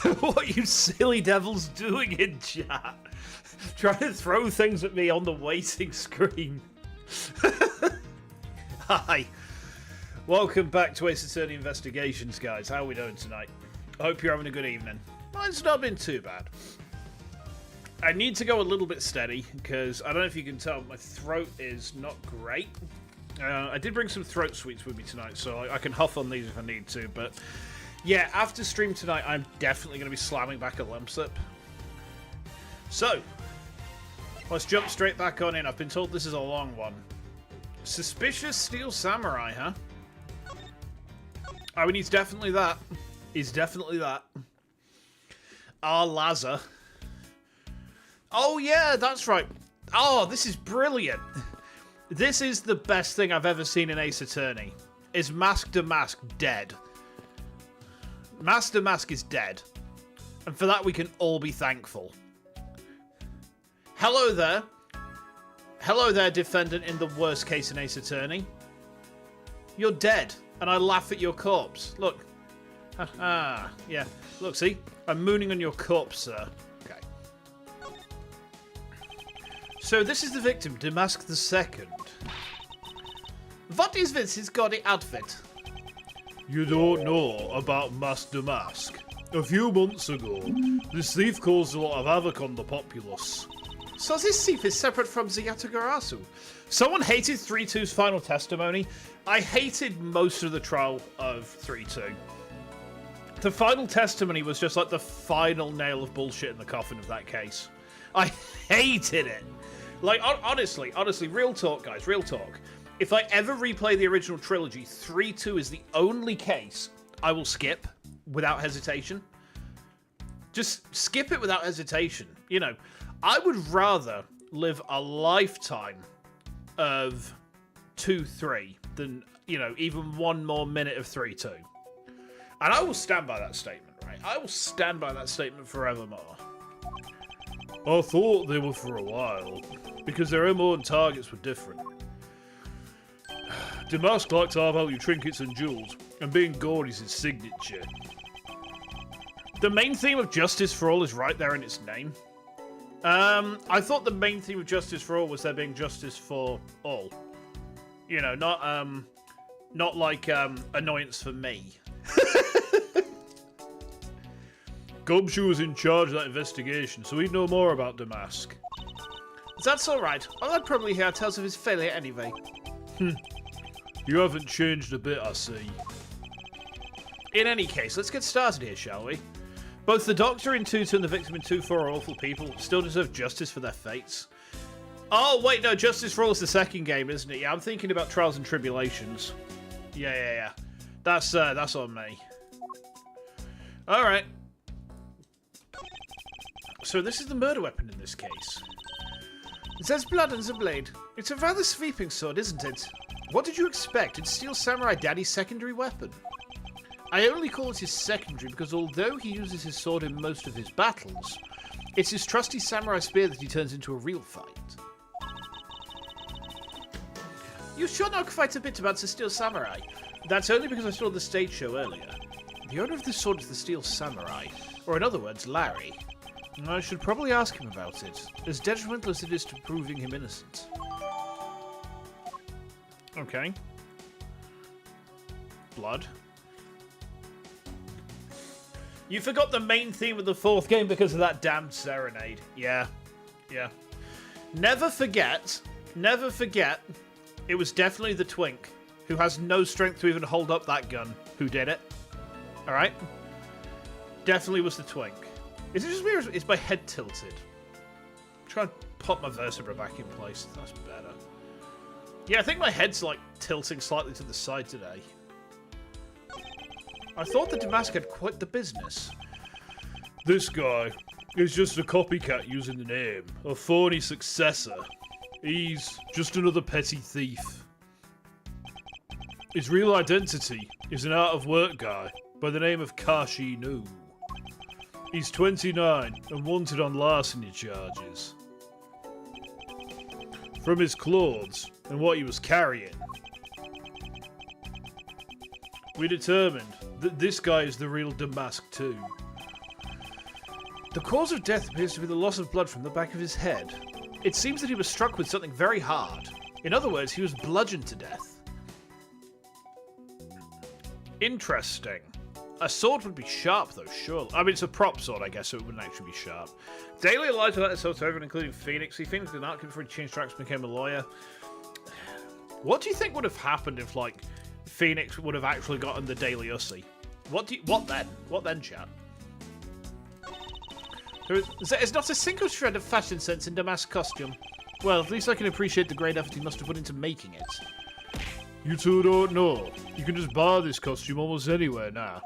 What are you silly devils doing in chat? Trying to throw things at me on the waiting screen. Hi. Welcome back to Ace Attorney Investigations, guys. How are we doing tonight? I hope you're having a good evening. Mine's not been too bad. I need to go a little bit steady, because I don't know if you can tell, my throat is not great. I did bring some throat sweets with me tonight, so I can huff on these if I need to, but yeah, after stream tonight, I'm definitely going to be slamming back a lemon sip. So, let's jump straight back on in. I've been told this is a long one. Suspicious Steel Samurai, huh? I mean, he's definitely that. He's definitely that. Laza. Oh, yeah, that's right. Oh, this is brilliant. This is the best thing I've ever seen in Ace Attorney. Is Mask to Mask dead? Mask to Mask is dead. And for that, we can all be thankful. Hello there. Hello there, defendant in the worst case in Ace Attorney. You're dead, and I laugh at your corpse. Look. Haha. Yeah. Look, see? I'm mooning on your corpse, sir. Okay. So this is the victim, Damask II. What is this, his gaudy outfit? You don't know about Mask Damask. A few months ago, this thief caused a lot of havoc on the populace. So this thief is separate from the Yatagarasu. Someone hated 3-2's final testimony. I hated most of the trial of 3-2. The final testimony was just like the final nail of bullshit in the coffin of that case. I hated it. Like, honestly, real talk, guys, real talk. If I ever replay the original trilogy, 3-2 is the only case I will skip without hesitation. Just skip it without hesitation. You know, I would rather live a lifetime of 2-3 than, you know, even one more minute of 3-2. And I will stand by that statement, right? I will stand by that statement forevermore. I thought they were for a while, because their MO and targets were different. Damask likes to have value trinkets and jewels, and being gored is his signature. The main theme of Justice for All is right there in its name. I thought the main theme of Justice for All was there being justice for all. You know, not like annoyance for me. Gumshoe was in charge of that investigation, so he'd know more about Damask. That's alright. I'd probably hear tales of his failure anyway. You haven't changed a bit, I see. In any case, let's get started here, shall we? Both the Doctor in 2-2 and the victim in 2-4 are awful people, still deserve justice for their fates. Oh, wait, no, Justice for All is the second game, isn't it? Yeah, I'm thinking about Trials and Tribulations. Yeah. That's on me. Alright. So this is the murder weapon in this case. It says blood on the blade. It's a rather sweeping sword, isn't it? What did you expect? It's Steel Samurai Daddy's secondary weapon. I only call it his secondary because although he uses his sword in most of his battles, it's his trusty samurai spear that he turns into a real fight. You sure know quite a bit about the Steel Samurai. That's only because I saw the stage show earlier. The owner of this sword is the Steel Samurai, or in other words, Larry. I should probably ask him about it, as detrimental as it is to proving him innocent. Okay. Blood. You forgot the main theme of the fourth game because of that damned serenade. Yeah. Never forget, it was definitely the twink, who has no strength to even hold up that gun, who did it. Alright? Definitely was the twink. Is it just weird? Is my head tilted? Try and pop my vertebra back in place. That's better. Yeah, I think my head's like tilting slightly to the side today. I thought the Damask had quite the business. This guy is just a copycat using the name, a phony successor. He's just another petty thief. His real identity is an out-of-work guy by the name of Kashi Nu. He's 29 and wanted on larceny charges. From his clothes and what he was carrying, we determined that this guy is the real Damask too. The cause of death appears to be the loss of blood from the back of his head. It seems that he was struck with something very hard. In other words, he was bludgeoned to death. Interesting. A sword would be sharp, though, surely. I mean, it's a prop sword, I guess, so it wouldn't actually be sharp. Daily lied about himself to everyone, including Phoenix. See, Phoenix did not before he changed tracks and became a lawyer. What do you think would have happened if, like, Phoenix would have actually gotten the Daily Ussy? What then? What then, chat? There's not a single shred of fashion sense in Damask's costume. Well, at least I can appreciate the great effort he must have put into making it. You two don't know. You can just buy this costume almost anywhere now.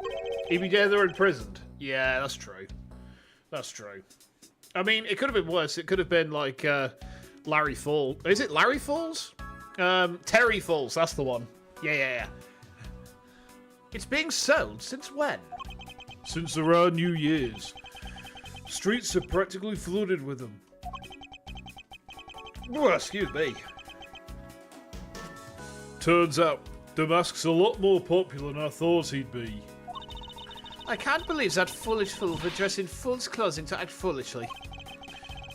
He'd be dead or imprisoned. Yeah, that's true. That's true. I mean, it could have been worse. It could have been like Larry Falls. Is it Larry Falls? Terry Falls. That's the one. Yeah. It's being sold since when? Since around New Year's. Streets are practically flooded with them. Oh, excuse me. Turns out, Damask's a lot more popular than I thought he'd be. I can't believe that foolish fool would dress in fool's clothing to act foolishly.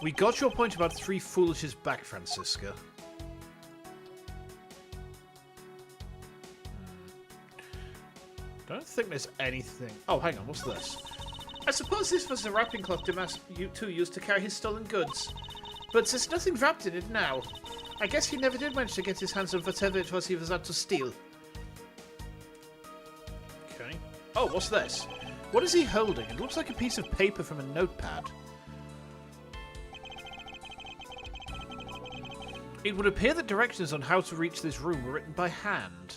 We got your point about 3 foolishes back, Francisca. Don't think there's anything... Oh, hang on, what's this? I suppose this was the wrapping cloth Damask used to carry his stolen goods. But there's nothing wrapped in it now. I guess he never did manage to get his hands on whatever it was he was out to steal. Okay. Oh, what's this? What is he holding? It looks like a piece of paper from a notepad. It would appear that directions on how to reach this room were written by hand.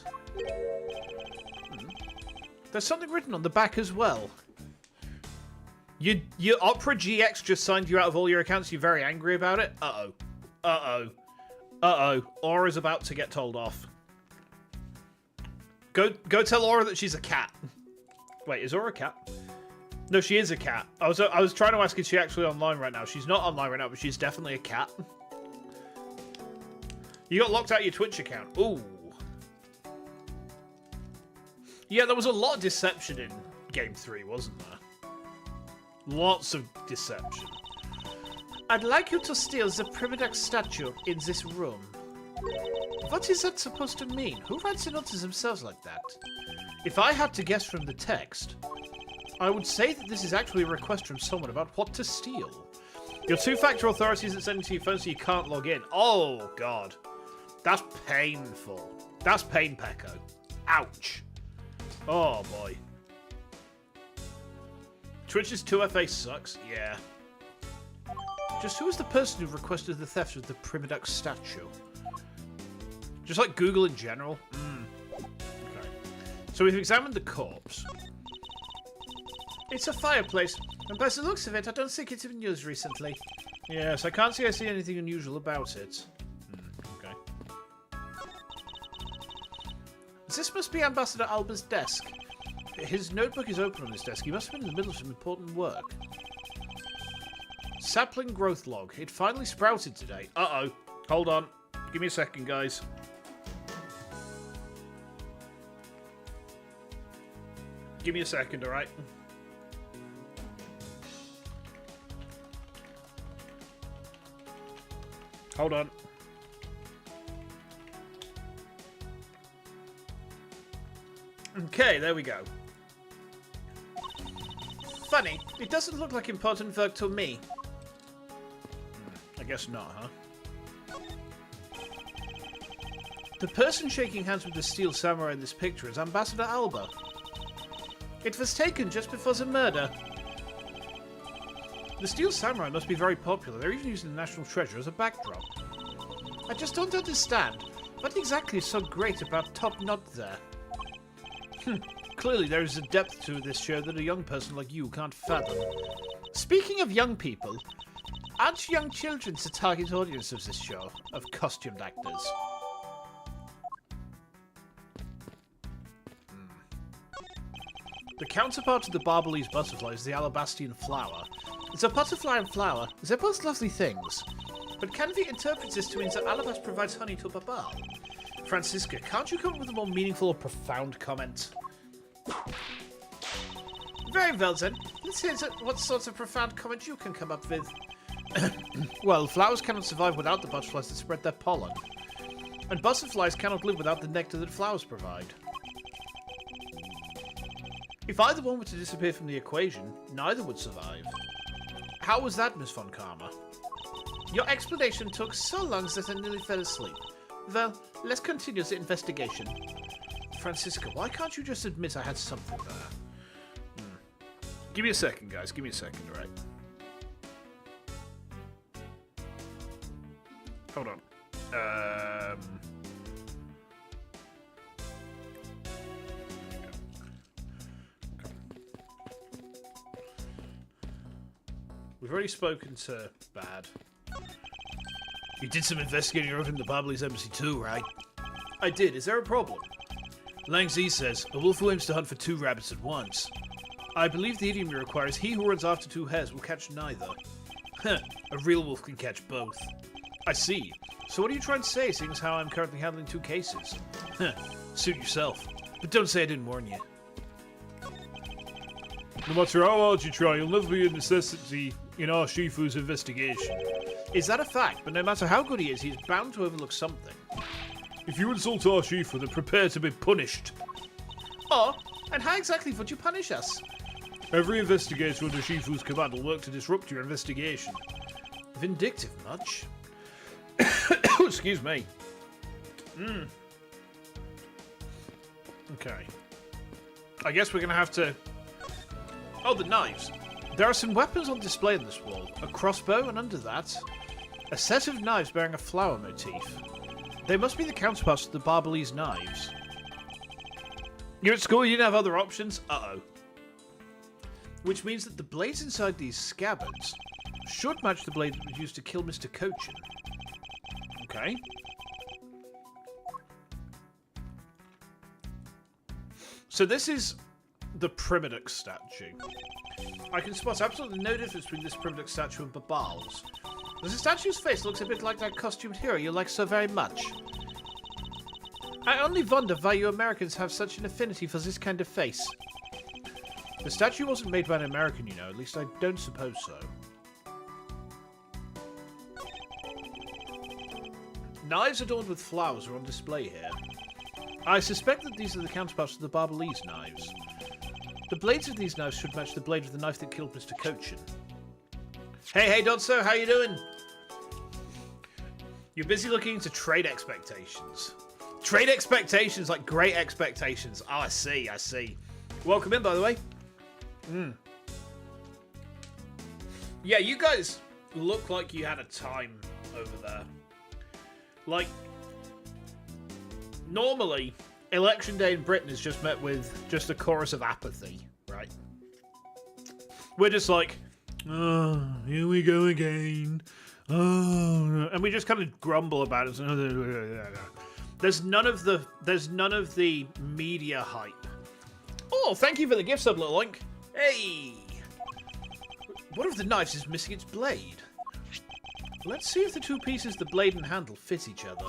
There's something written on the back as well. Your Opera GX just signed you out of all your accounts. You're very angry about it? Uh-oh. Uh-oh. Uh-oh. Aura's about to get told off. Go tell Aura that she's a cat. Wait, is Aura a cat? No, she is a cat. I was trying to ask if she's actually online right now. She's not online right now, but she's definitely a cat. You got locked out of your Twitch account. Ooh. Yeah, there was a lot of deception in Game 3, wasn't there? Lots of deception. I'd like you to steal the Primidex statue in this room. What is that supposed to mean? Who writes the notes themselves like that? If I had to guess from the text, I would say that this is actually a request from someone about what to steal. Your 2-factor authority isn't sending to your phone so you can't log in. Oh, God. That's painful. That's pain, Pecco. Ouch. Oh, boy. Twitch's 2FA sucks? Yeah. Just who was the person who requested the theft of the Primidex statue? Just like Google in general? Okay. So we've examined the corpse. It's a fireplace, and by the looks of it, I don't think it's been used recently. Yes, I can't see anything unusual about it. Okay. This must be Ambassador Alba's desk. His notebook is open on his desk. He must have been in the middle of some important work. Sapling growth log. It finally sprouted today. Uh-oh. Hold on. Give me a second, guys. Give me a second, alright? Hold on. Okay, there we go. Funny, it doesn't look like important work to me. I guess not, huh? The person shaking hands with the steel samurai in this picture is Ambassador Alba. It was taken just before the murder. The steel samurai must be very popular. They're even using the national treasure as a backdrop. I just don't understand. What exactly is so great about Top Knot there? Clearly there is a depth to this show that a young person like you can't fathom. Speaking of young people, aren't young children the target audience of this show, of costumed actors? The counterpart of the Barbalese butterfly is the Alabastian flower. It's a butterfly and flower. They're both lovely things. But Canva interprets this to mean that Alabast provides honey to Babal. Francisca, can't you come up with a more meaningful or profound comment? Very well then. Let's hear what sorts of profound comment you can come up with. Well, flowers cannot survive without the butterflies that spread their pollen. And butterflies cannot live without the nectar that flowers provide. If either one were to disappear from the equation, neither would survive. How was that, Miss Von Karma? Your explanation took so long that I nearly fell asleep. Well, let's continue the investigation. Francisca, why can't you just admit I had something there? Give me a second, guys. Give me a second, alright? Hold on. We've already spoken to Bad. You did some investigating over in the Babylese embassy too, right? I did. Is there a problem? Lang Z says, a wolf who aims to hunt for 2 rabbits at once. I believe the idiom you require is he who runs after 2 hares will catch neither. Heh, a real wolf can catch both. I see. So what are you trying to say, seeing as how I'm currently handling 2 cases? Heh, suit yourself. But don't say I didn't warn you. No matter how hard you try, you'll never be a necessity in our Shifu's investigation. Is that a fact? But no matter how good he is, he's bound to overlook something. If you insult our Shifu, then prepare to be punished. Oh, and how exactly would you punish us? Every investigator under Shifu's command will work to disrupt your investigation. Vindictive much? Excuse me. Okay. I guess we're gonna have to... Oh, the knives. There are some weapons on display on this wall. A crossbow, and under that, a set of knives bearing a flower motif. They must be the counterparts to the Babylese knives. You're at school, you didn't have other options? Uh-oh. Which means that the blades inside these scabbards should match the blade that was used to kill Mr. Cochin. Okay. So this is the Primadux statue. I can spot absolutely no difference between this Primadux statue and Babal's. The statue's face looks a bit like that costumed hero you like so very much. I only wonder why you Americans have such an affinity for this kind of face. The statue wasn't made by an American, you know, at least I don't suppose so. Knives adorned with flowers are on display here. I suspect that these are the counterparts of the Babylese knives. The blades of these knives should match the blade of the knife that killed Mr. Cochin. Hey, Dodso, how you doing? You're busy looking into trade expectations. Trade expectations, like great expectations. Oh, I see. Welcome in, by the way. Yeah, you guys look like you had a time over there. Like, normally, Election Day in Britain is just met with just a chorus of apathy, right? We're just like, oh, here we go again. Oh, and we just kind of grumble about it. There's none of the media hype. Oh, thank you for the gift sub, little Link. Hey! One of the knives is missing its blade. Let's see if the 2 pieces, the blade and handle, fit each other.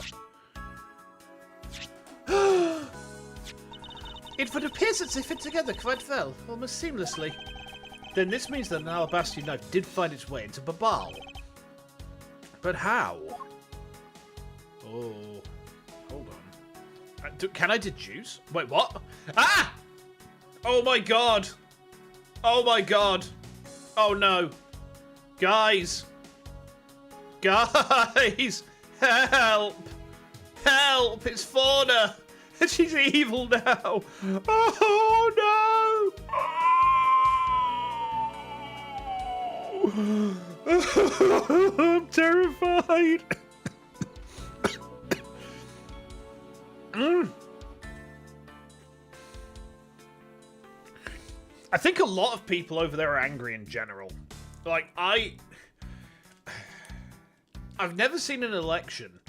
It would appear that they fit together quite well, almost seamlessly. Then this means that an alabaster knife did find its way into Babal. But how? Oh, hold on. Can I deduce? Wait, what? Ah! Oh my god! Oh my god! Oh no! Guys! Guys! Help! Help! It's Fauna! And she's evil now! Oh no! I'm terrified! I think a lot of people over there are angry in general. Like, I've never seen an election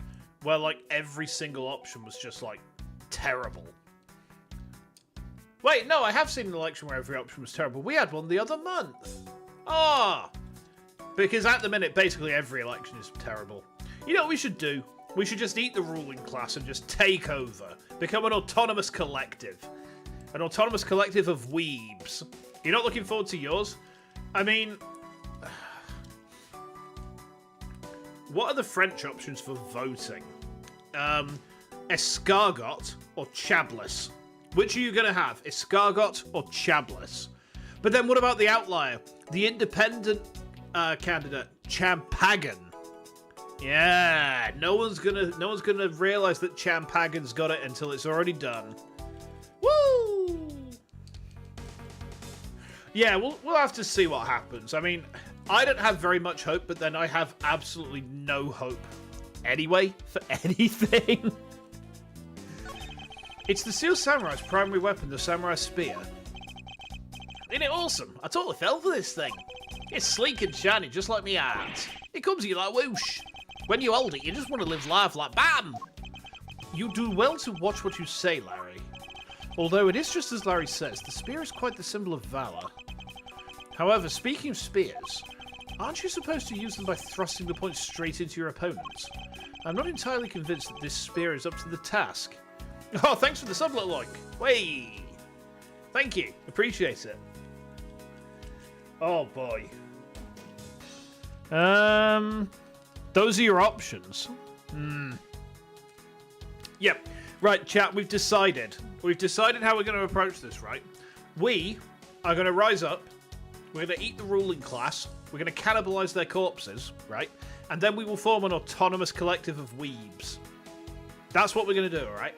where, like, every single option was just, like, terrible. Wait, no, I have seen an election where every option was terrible. We had one the other month. Ah! Because at the minute, basically every election is terrible. You know what we should do? We should just eat the ruling class and just take over. Become an autonomous collective. An autonomous collective of weebs. You're not looking forward to yours? I mean, what are the French options for voting? Escargot or Chablis? Which are you going to have? Escargot or Chablis? But then what about the outlier? The independent candidate, Champagan. Yeah, no one's gonna realize that Champagan's got it until it's already done. Woo! Yeah, we'll have to see what happens. I mean, I don't have very much hope, but then I have absolutely no hope anyway for anything. It's the Steel Samurai's primary weapon, the Samurai Spear. Isn't it awesome? I totally fell for this thing. It's sleek and shiny, just like me art. It comes at you like whoosh. When you hold it, you just want to live life like BAM! You do well to watch what you say, Larry. Although it is just as Larry says, the spear is quite the symbol of valor. However, speaking of spears, aren't you supposed to use them by thrusting the point straight into your opponents? I'm not entirely convinced that this spear is up to the task. Oh, thanks for the sub, little like. Way! Thank you. Appreciate it. Oh, boy. Those are your options. Yep. Right, chat, we've decided. We've decided how we're going to approach this, right? We are going to rise up. We're going to eat the ruling class. We're going to cannibalize their corpses, right? And then we will form an autonomous collective of weebs. That's what we're going to do, all right?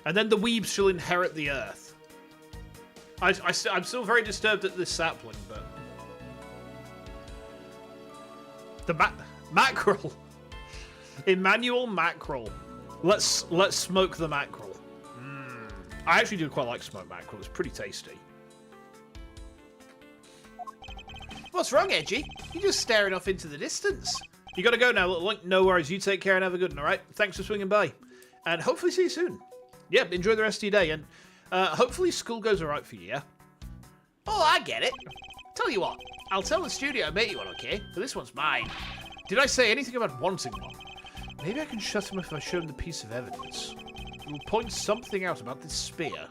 And then the weebs shall inherit the earth. I'm still very disturbed at this sapling, but... The mackerel. Emmanuel Mackerel. Let's smoke the mackerel. I actually do quite like smoked mackerel. It's pretty tasty. What's wrong, Edgy? You're just staring off into the distance. You gotta go now, little link. No worries. You take care and have a good one, alright? Thanks for swinging by. And hopefully see you soon. Yep, enjoy the rest of your day. And hopefully school goes alright for you, yeah? Oh, I get it. Tell you what. I'll tell the studio I made you one, okay? But this one's mine. Did I say anything about wanting one? Maybe I can shut him if I show him the piece of evidence. It will point something out about this spear.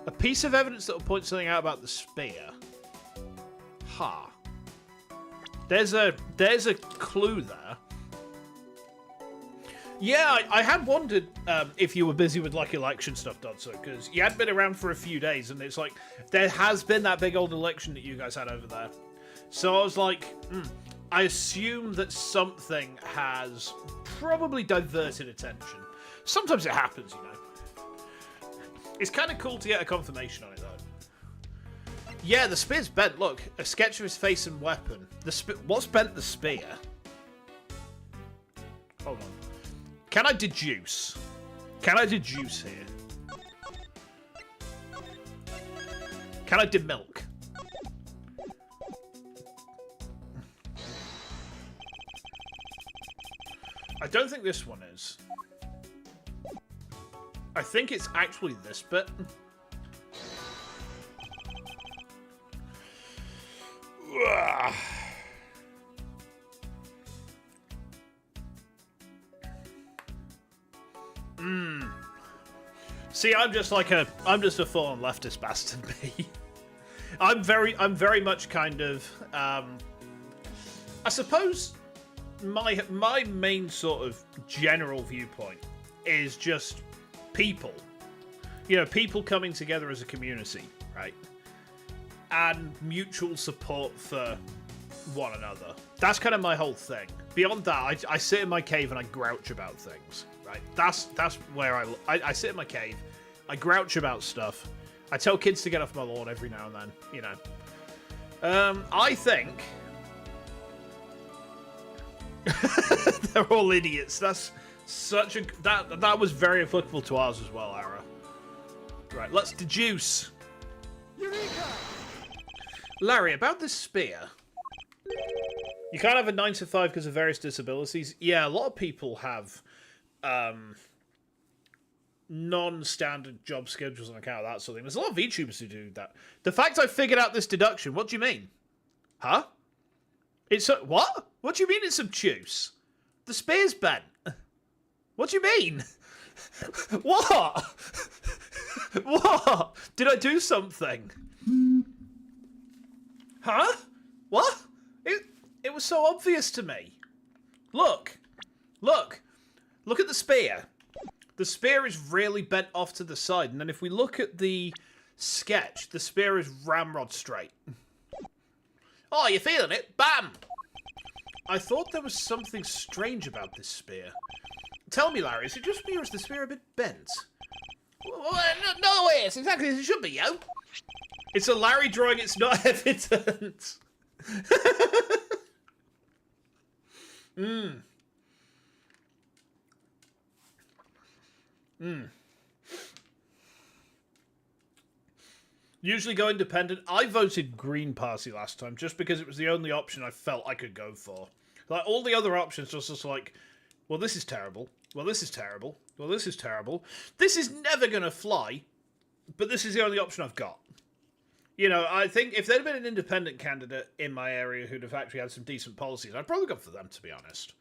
A piece of evidence that will point something out about the spear. Ha. There's a clue there. Yeah, I had wondered if you were busy with like election stuff, Dodso, because you hadn't been around for a few days, and it's like there has been that big old election that you guys had over there. So I was like, I assume that something has probably diverted attention. Sometimes it happens, you know. It's kind of cool to get a confirmation on it, though. Yeah, the spear's bent. Look, a sketch of his face and weapon. What's bent the spear? Hold on. Can I deduce? Can I deduce here? Can I demilk? I don't think this one is. I think it's actually this bit. See, I'm just a fallen leftist bastard, me. I'm very much kind of, I suppose my main sort of general viewpoint is just people. You know, people coming together as a community, right? And mutual support for one another. That's kind of my whole thing. Beyond that, I sit in my cave and I grouch about things, right? That's where I sit in my cave, I grouch about stuff. I tell kids to get off my lawn every now and then, you know. I think... They're all idiots. That's such a... That was very applicable to ours as well, Ara. Right, let's deduce. Eureka! Larry, about this spear. You can't have a 9 to 5 because of various disabilities. Yeah, a lot of people have non-standard job schedules on account of that sort of thing. There's a lot of VTubers who do that. The fact I figured out this deduction, what do you mean? Huh? It's what? What do you mean it's obtuse? The spear's bent. What do you mean? What? What? Did I do something? Huh? What? It was so obvious to me. Look. Look. Look at the spear. The spear is really bent off to the side, and then if we look at the sketch, the spear is ramrod straight. Oh, you feeling it? Bam! I thought there was something strange about this spear. Tell me, Larry, is it just me or is the spear a bit bent? No, it's exactly as it should be, yo. It's a Larry drawing, it's not evident. Usually go independent. I voted Green Party last time just because it was the only option I felt I could go for. Like, all the other options was just like, well, this is terrible. Well, this is terrible. Well, this is terrible. This is never going to fly, but this is the only option I've got. You know, I think if there'd been an independent candidate in my area who'd have actually had some decent policies, I'd probably go for them, to be honest.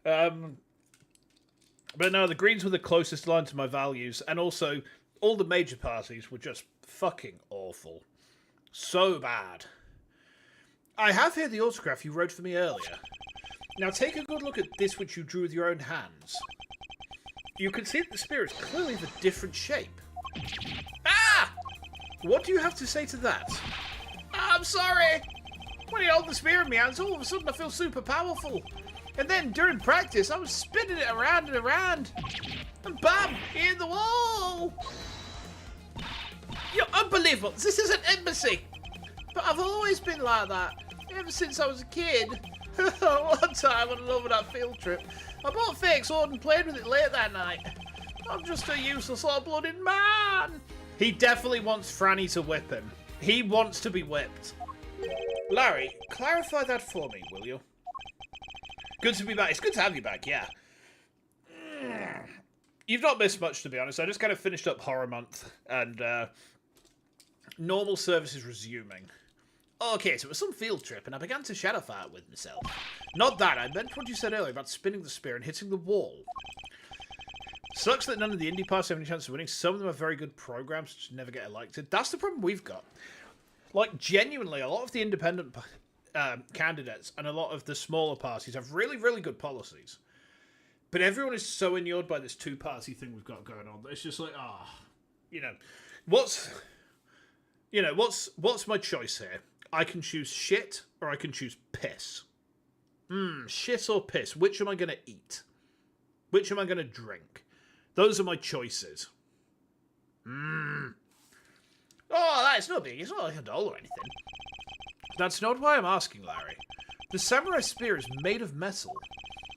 But no, the Greens were the closest line to my values, and also all the major parties were just fucking awful. So bad. I have here the autograph you wrote for me earlier. Now take a good look at this which you drew with your own hands. You can see that the spear is clearly of a different shape. Ah! What do you have to say to that? I'm sorry! When you hold the spear in my hands, all of a sudden I feel super powerful. And then during practice, I was spinning it around and around. And bam! In the wall! You're unbelievable! This is an embassy! But I've always been like that. Ever since I was a kid. One time on a that field trip, I bought a fake sword and played with it late that night. I'm just a useless hot-blooded man! He definitely wants Franny to whip him. He wants to be whipped. Larry, clarify that for me, will you? Good to be back. It's good to have you back, yeah. You've not missed much, to be honest. I just kind of finished up Horror Month, and normal service is resuming. Okay, so it was some field trip, and I began to shadow fight with myself. Not that, I meant what you said earlier about spinning the spear and hitting the wall. Sucks that none of the indie parties have any chance of winning. Some of them have very good programs, just never get elected. That's the problem we've got. Like, genuinely, a lot of the independent candidates and a lot of the smaller parties have really, really good policies. But everyone is so inured by this two-party thing we've got going on that it's just like, what's my choice here? I can choose shit or I can choose piss. Shit or piss. Which am I going to eat? Which am I going to drink? Those are my choices. Oh, that's no big. It's not like $1 or anything. That's not why I'm asking, Larry. The samurai spear is made of metal.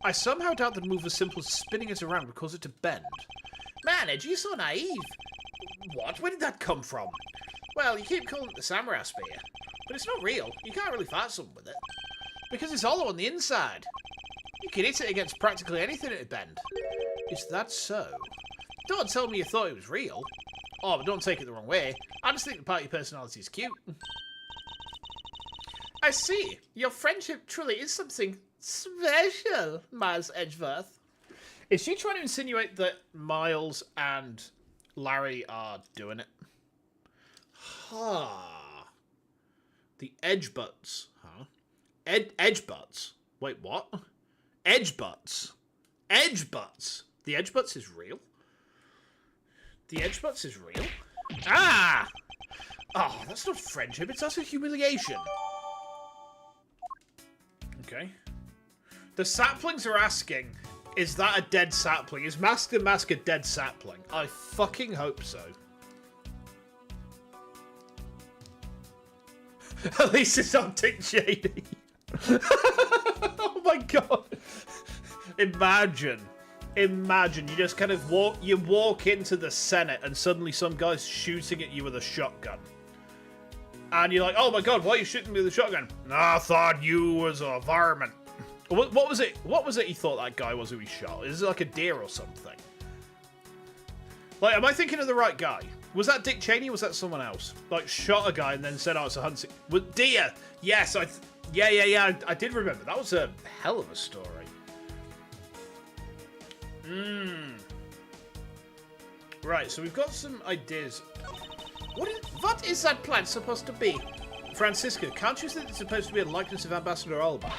I somehow doubt that a move as simple as spinning it around would cause it to bend. Man, Edge, you're so naive. What? Where did that come from? Well, you keep calling it the samurai spear, but it's not real. You can't really fight something with it. Because it's hollow on the inside. You can hit it against practically anything it'd bend. Is that so? Don't tell me you thought it was real. Oh, but don't take it the wrong way. I just think the part of your personality is cute. I see. Your friendship truly is something special, Miles Edgeworth. Is she trying to insinuate that Miles and Larry are doing it? The edge butts, huh? Edge butts? Wait, what? Edge butts? Edge butts? The edge butts is real? The edge butts is real? Ah! Oh, that's not friendship, it's utter humiliation. Okay. The saplings are asking, is that a dead sapling? Is Mask the Mask a dead sapling? I fucking hope so. At least it's not Dick Cheney. Oh my god. Imagine you just kind of walk into the Senate and suddenly some guy's shooting at you with a shotgun. And you're like, oh my god, why are you shooting me with a shotgun? I thought you was a varmint. What was it? What was it he thought that guy was who he shot? Is it like a deer or something? Like, am I thinking of the right guy? Was that Dick Cheney or was that someone else? Like, shot a guy and then said, oh, it's a hunting... Deer! Yes, yeah, I did remember. That was a hell of a story. Right, so we've got some ideas. What is that plant supposed to be? Francisca, can't you think it's supposed to be a likeness of Ambassador Olba?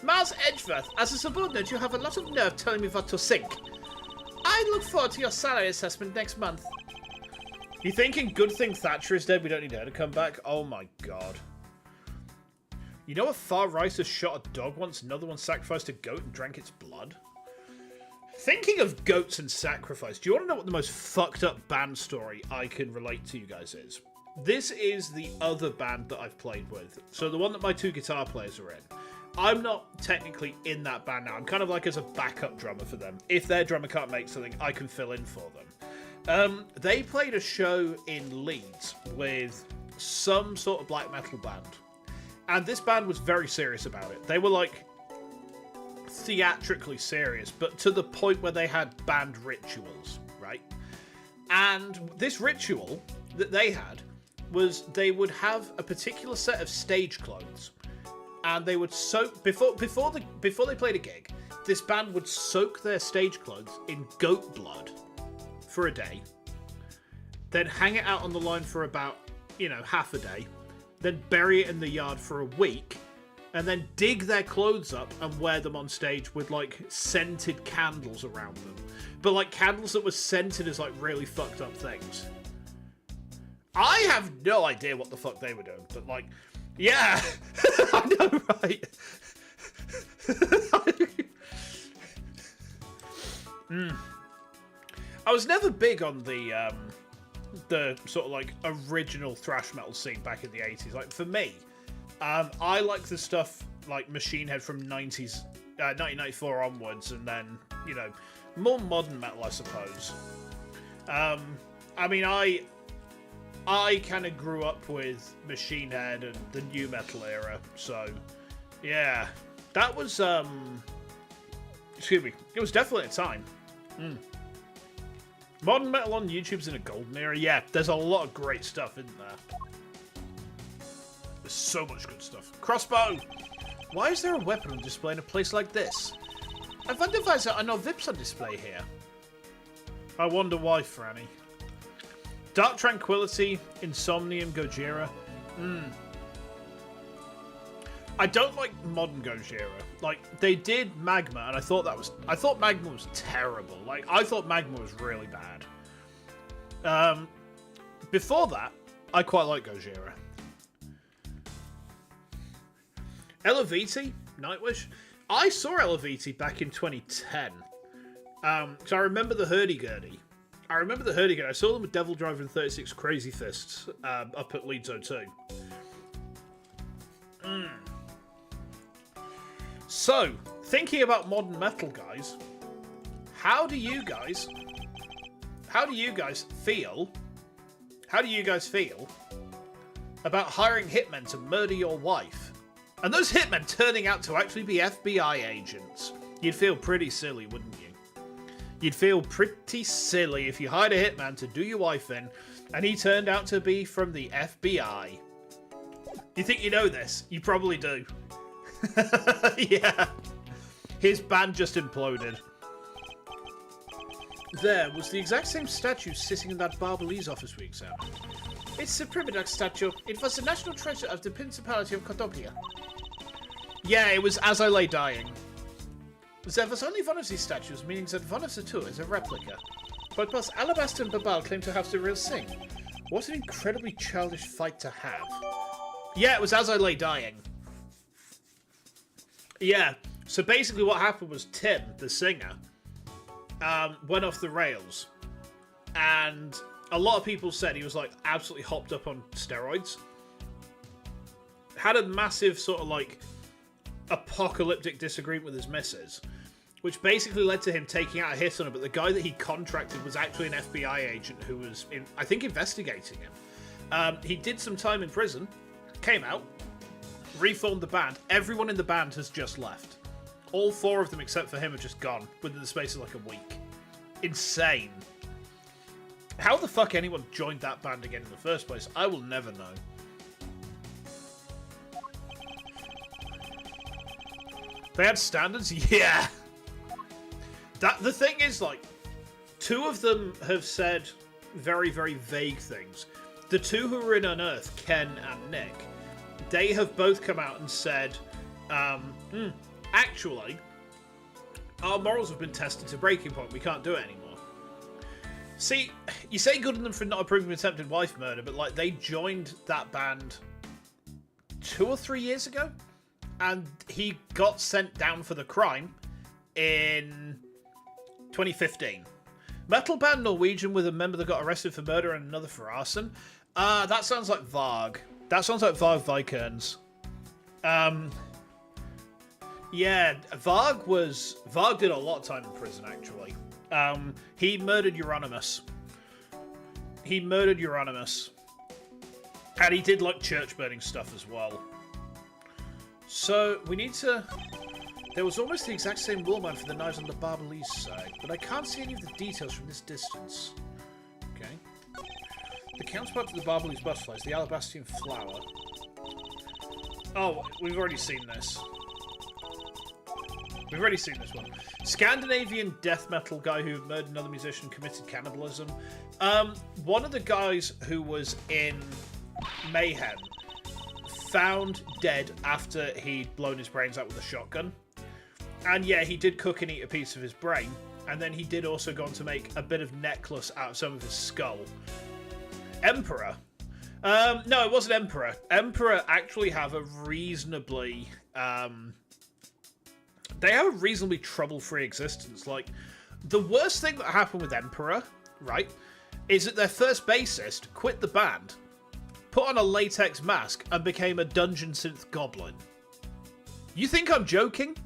Miles Edgeworth, as a subordinate, you have a lot of nerve telling me what to think. I look forward to your salary assessment next month. You thinking good thing Thatcher is dead, we don't need her to come back? Oh my god. You know a far righter shot a dog once, another one sacrificed a goat and drank its blood? Thinking of goats and sacrifice, do you want to know what the most fucked up band story I can relate to you guys is? This is the other band that I've played with. So the one that my two guitar players are in. I'm not technically in that band now. I'm kind of like as a backup drummer for them. If their drummer can't make something, I can fill in for them. They played a show in Leeds with some sort of black metal band. And this band was very serious about it. They were like theatrically serious, but to the point where they had band rituals, right? And this ritual that they had was they would have a particular set of stage clothes. And they would soak before they played a gig. This band would soak their stage clothes in goat blood for a day, then hang it out on the line for about half a day, then bury it in the yard for a week, and then dig their clothes up and wear them on stage with like scented candles around them, but like candles that were scented as like really fucked up things. I have no idea what the fuck they were doing, but like. Yeah, I know, right? I was never big on the sort of like original thrash metal scene back in the 80s. Like for me, I like the stuff like Machine Head from 1994 onwards, and then more modern metal, I suppose. I mean, I kind of grew up with Machine Head and the new metal era, so yeah, that was excuse me, it was definitely a time. Modern metal on YouTube's in a golden era. Yeah, there's a lot of great stuff, isn't there? There's so much good stuff. Crossbow! Why is there a weapon on display in a place like this? I wonder why there are no VIPs on display here. I wonder why, Franny. Dark Tranquility, Insomnium, Gojira. I don't like modern Gojira. Like, they did Magma, and I thought Magma was terrible. Like, I thought Magma was really bad. Before that, I quite like Gojira. Elaviti, Nightwish. I saw Elaviti back in 2010. So I remember the hurdy-gurdy. I saw them with Devil Driver and 36 Crazy Fists up at Leeds 02. So, thinking about modern metal, guys, how do you guys feel about hiring hitmen to murder your wife? And those hitmen turning out to actually be FBI agents. You'd feel pretty silly, wouldn't you? You'd feel pretty silly if you hired a hitman to do your wife in, and he turned out to be from the FBI. You think you know this? You probably do. Yeah. His band just imploded. There was the exact same statue sitting in that Barbalese office we examined. It's the Primidox statue. It was the national treasure of the Principality of Cordopia. Yeah, it was As I Lay Dying. There was only one of these statues, meaning that one of the two is a replica. But both Alabaster and Babal claim to have the real thing. What an incredibly childish fight to have. Yeah, it was As I Lay Dying. Yeah, so basically what happened was Tim, the singer, went off the rails. And a lot of people said he was like absolutely hopped up on steroids. Had a massive sort of like apocalyptic disagreement with his missus, which basically led to him taking out a hit on her, but the guy that he contracted was actually an FBI agent who was, I think, investigating him. He did some time in prison, came out, reformed the band. Everyone in the band has just left. All four of them, except for him, are just gone within the space of like a week. Insane. How the fuck anyone joined that band again in the first place, I will never know. They had standards? Yeah. The thing is, like, two of them have said very, very vague things. The two who were in Unearth, Ken and Nick, they have both come out and said, actually, our morals have been tested to breaking point. We can't do it anymore. See, you say good on them for not approving attempted wife murder, but like they joined that band 2 or 3 years ago, and he got sent down for the crime in 2015. Metal band Norwegian with a member that got arrested for murder and another for arson. That sounds like Varg. That sounds like Varg Vikernes. Yeah, Varg did a lot of time in prison, actually. He murdered Euronymous. And he did, like, church-burning stuff as well. So, we need to... There was almost the exact same wallman for the knives on the Barbalese side, but I can't see any of the details from this distance. Okay. The counterpart to the Barbalese butterflies, the alabastrian flower. Oh, we've already seen this. We've already seen this one. Scandinavian death metal guy who murdered another musician, committed cannibalism. One of the guys who was in Mayhem found dead after he'd blown his brains out with a shotgun. And yeah, he did cook and eat a piece of his brain. And then he did also go on to make a bit of necklace out of some of his skull. Emperor. No, it wasn't Emperor. Emperor actually have a reasonably... they have a reasonably trouble-free existence. Like, the worst thing that happened with Emperor, right, is that their first bassist quit the band, put on a latex mask, and became a dungeon synth goblin. You think I'm joking?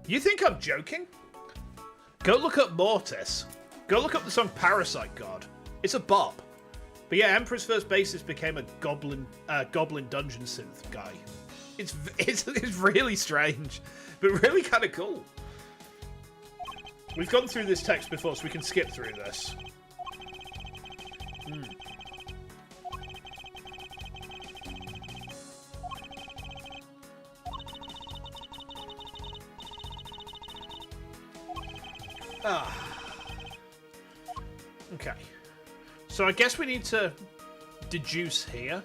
You think I'm joking? Go look up Mortis. Go look up the song Parasite God. It's a bop. But yeah, Emperor's first bassist became a goblin dungeon synth guy. It's really strange, but really kind of cool. We've gone through this text before, so we can skip through this. Okay. So I guess we need to deduce here.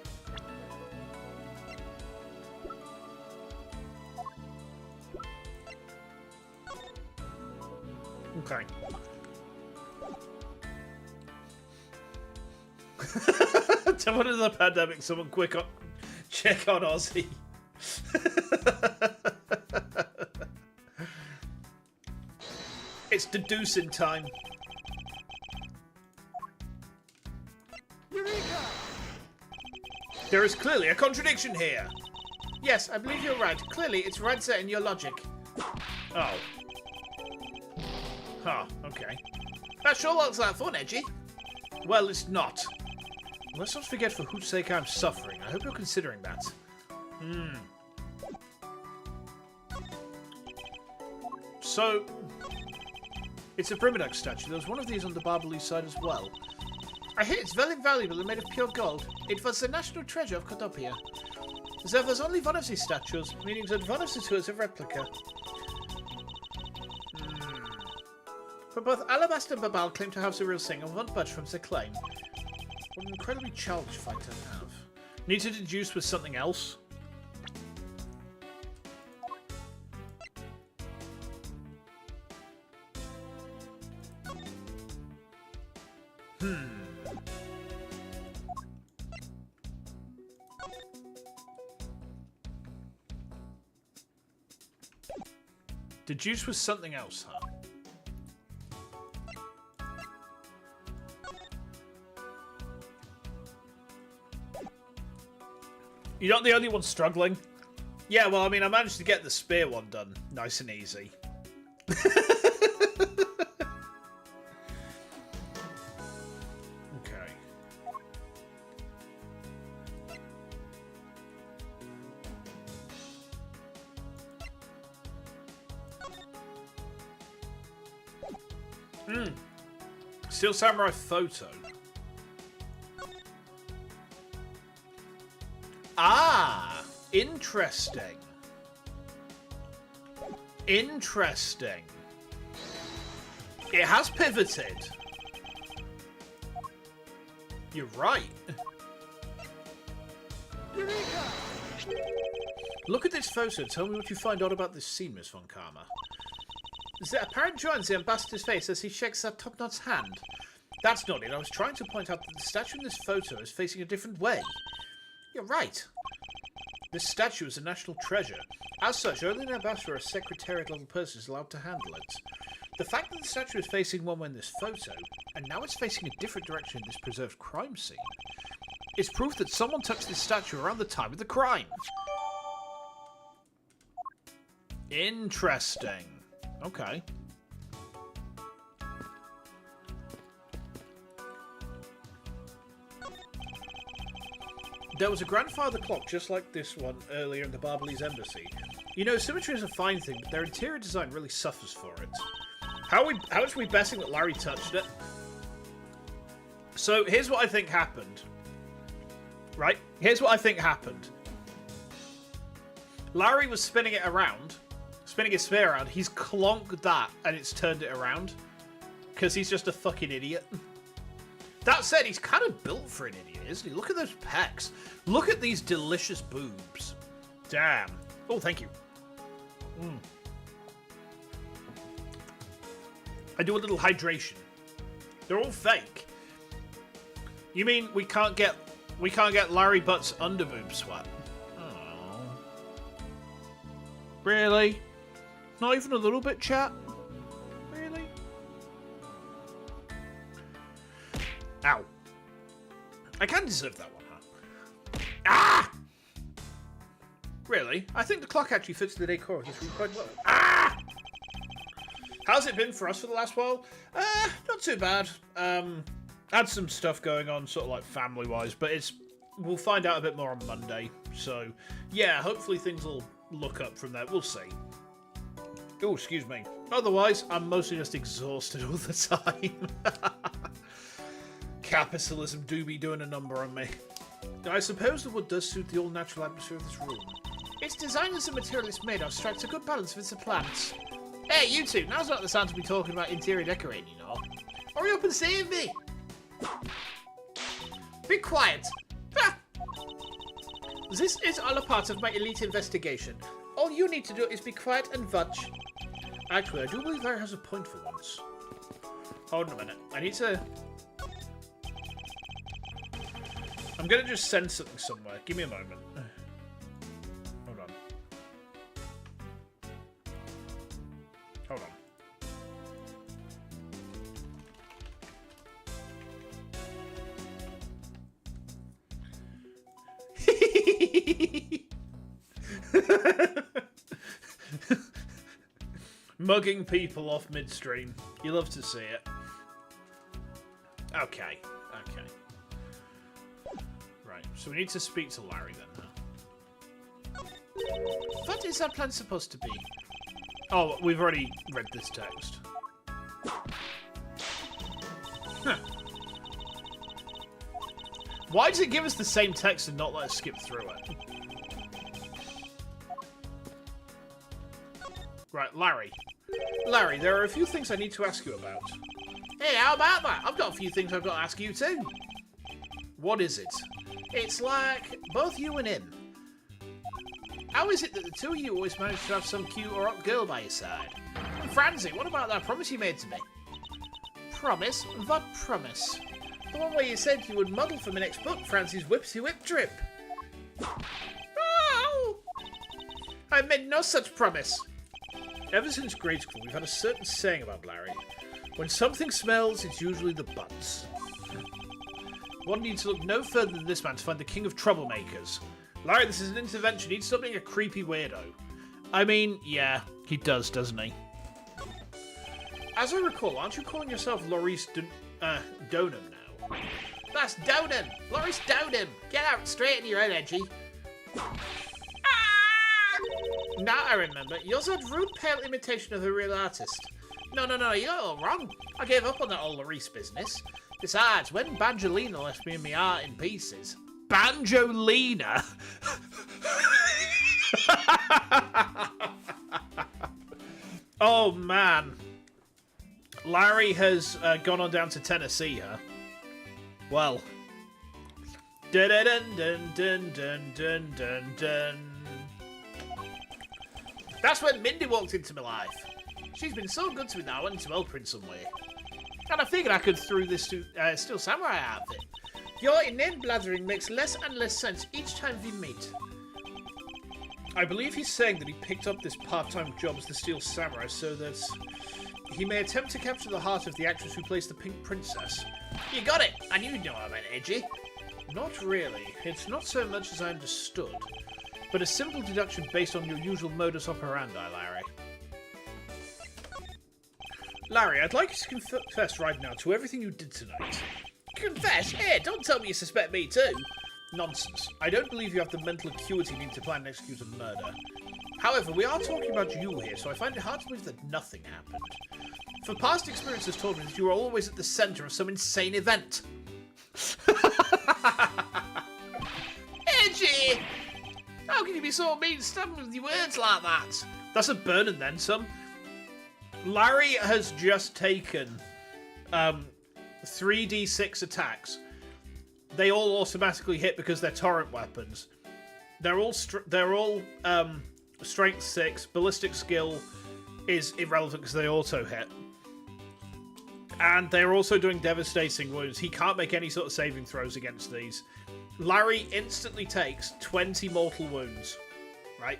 Okay. Someone in the pandemic, someone quick up, check on Ozzy. It's deducing time. Eureka! There is clearly a contradiction here. Yes, I believe you're right. Clearly, it's right set in your logic. Oh. Huh, okay. That sure looks like fun, Edgy. Well, it's not. Let's not forget for whose sake I'm suffering. I hope you're considering that. So, it's a Primidex statue. There's one of these on the Barbalese side as well. I hear it's very valuable and made of pure gold. It was the national treasure of Codopia. There was only one of these statues, meaning that one of the two is a replica. But both Alabaster and Babal claim to have the real thing and won't budge from their claim. What an incredibly childish fight to have. Need to deduce with something else? Deduce with something else, huh? You're not the only one struggling. Yeah, well, I mean, I managed to get the spear one done nice and easy. Okay. Steel Samurai photo. Ah, interesting. Interesting. It has pivoted. You're right. Eureka! Look at this photo. Tell me what you find out about this scene, Miss Von Karma. The apparent joy on the ambassador's face as he shakes that top-knot's hand. That's not it. I was trying to point out that the statue in this photo is facing a different way. You're right. This statue is a national treasure. As such, only an ambassador or a secretariat-level person is allowed to handle it. The fact that the statue is facing one way in this photo, and now it's facing a different direction in this preserved crime scene, is proof that someone touched this statue around the time of the crime. Interesting. Okay. There was a grandfather clock just like this one earlier in the Barbalese embassy. You know, symmetry is a fine thing, but their interior design really suffers for it. How much are we betting that Larry touched it? So, here's what I think happened. Right? Here's what I think happened. Larry was spinning it around. Spinning his spear around. He's clonked that, and it's turned it around. Because he's just a fucking idiot. That said, he's kind of built for an idiot, isn't he? Look at those pecs. Look at these delicious boobs. Damn. Oh, thank you. I do a little hydration. They're all fake. You mean we can't get Larry Butt's underboob sweat? Oh. Really? Not even a little bit, chat? Really? Ow. I can deserve that one, huh? Ah! Really? I think the clock actually fits the decor of this room quite well. Ah! How's it been for us for the last while? Not too bad. Had some stuff going on, sort of like family-wise, but we'll find out a bit more on Monday. So, yeah, hopefully things will look up from there. We'll see. Oh, excuse me. Otherwise, I'm mostly just exhausted all the time. Capitalism do be doing a number on me. I suppose the wood does suit the all-natural atmosphere of this room. Its design as the material it's made of strikes a good balance with the plants. Hey, you two, now's not the time to be talking about interior decorating, you know. Hurry up and save me! Be quiet! Ah! This is all a part of my elite investigation. All you need to do is be quiet and watch. Actually, I do believe Larry has a point for once. Hold on a minute. I need to... I'm gonna just send something somewhere. Give me a moment. Hold on. Hold on. Mugging people off midstream. You love to see it. Okay. Okay. Right, so we need to speak to Larry then now. What is our plan supposed to be? Oh, we've already read this text. Huh. Why does it give us the same text and not let us skip through it? Right, Larry. Larry, there are a few things I need to ask you about. Hey, how about that? I've got a few things I've got to ask you too. What is it? It's like both you and him. How is it that the two of you always manage to have some cute or hot girl by your side? And Francie, what about that promise you made to me? Promise? What promise? The one where you said you would model for my next book, Francie's Whipsy Whip Trip. Oh! I made no such promise. Ever since grade school, we've had a certain saying about Larry. When something smells, it's usually the butts. One needs to look no further than this man to find the king of troublemakers. Larry, this is an intervention. He needs to stop being a creepy weirdo. I mean, yeah, he does, doesn't he? As I recall, aren't you calling yourself Maurice Donham now? That's Donham! Maurice Donham! Get out, straighten your head, Edgy. Now I remember, you're that rude, pale imitation of a real artist. No, you're all wrong. I gave up on that old Maurice business. Besides, when Banjolina left me and my art in pieces... Banjolina? Oh, man. Larry has gone on down to Tennessee, huh? Well, Dun dun dun dun dun dun dun dun. That's when Mindy walked into my life. She's been so good to me now, I wanted to help her in some way. And I figured I could through this Steel Samurai outfit. Your inane blathering makes less and less sense each time we meet. I believe he's saying that he picked up this part-time job as the Steel Samurai so that he may attempt to capture the heart of the actress who plays the Pink Princess. You got it! I knew you'd know I meant edgy. Not really. It's not so much as I understood, but a simple deduction based on your usual modus operandi, Larry. Larry, I'd like you to confess right now to everything you did tonight. Confess? Hey, don't tell me you suspect me too. Nonsense. I don't believe you have the mental acuity needed to plan and execute a murder. However, we are talking about you here, so I find it hard to believe that nothing happened. For past experience has told me that you are always at the centre of some insane event. Edgy! How can you be so mean stabbing with your words like that? That's a burn and then some. Larry has just taken 3d6 attacks. They all automatically hit because they're torrent weapons. They're all strength 6. Ballistic skill is irrelevant because they auto hit. And they're also doing devastating wounds. He can't make any sort of saving throws against these. Larry instantly takes 20 mortal wounds. Right?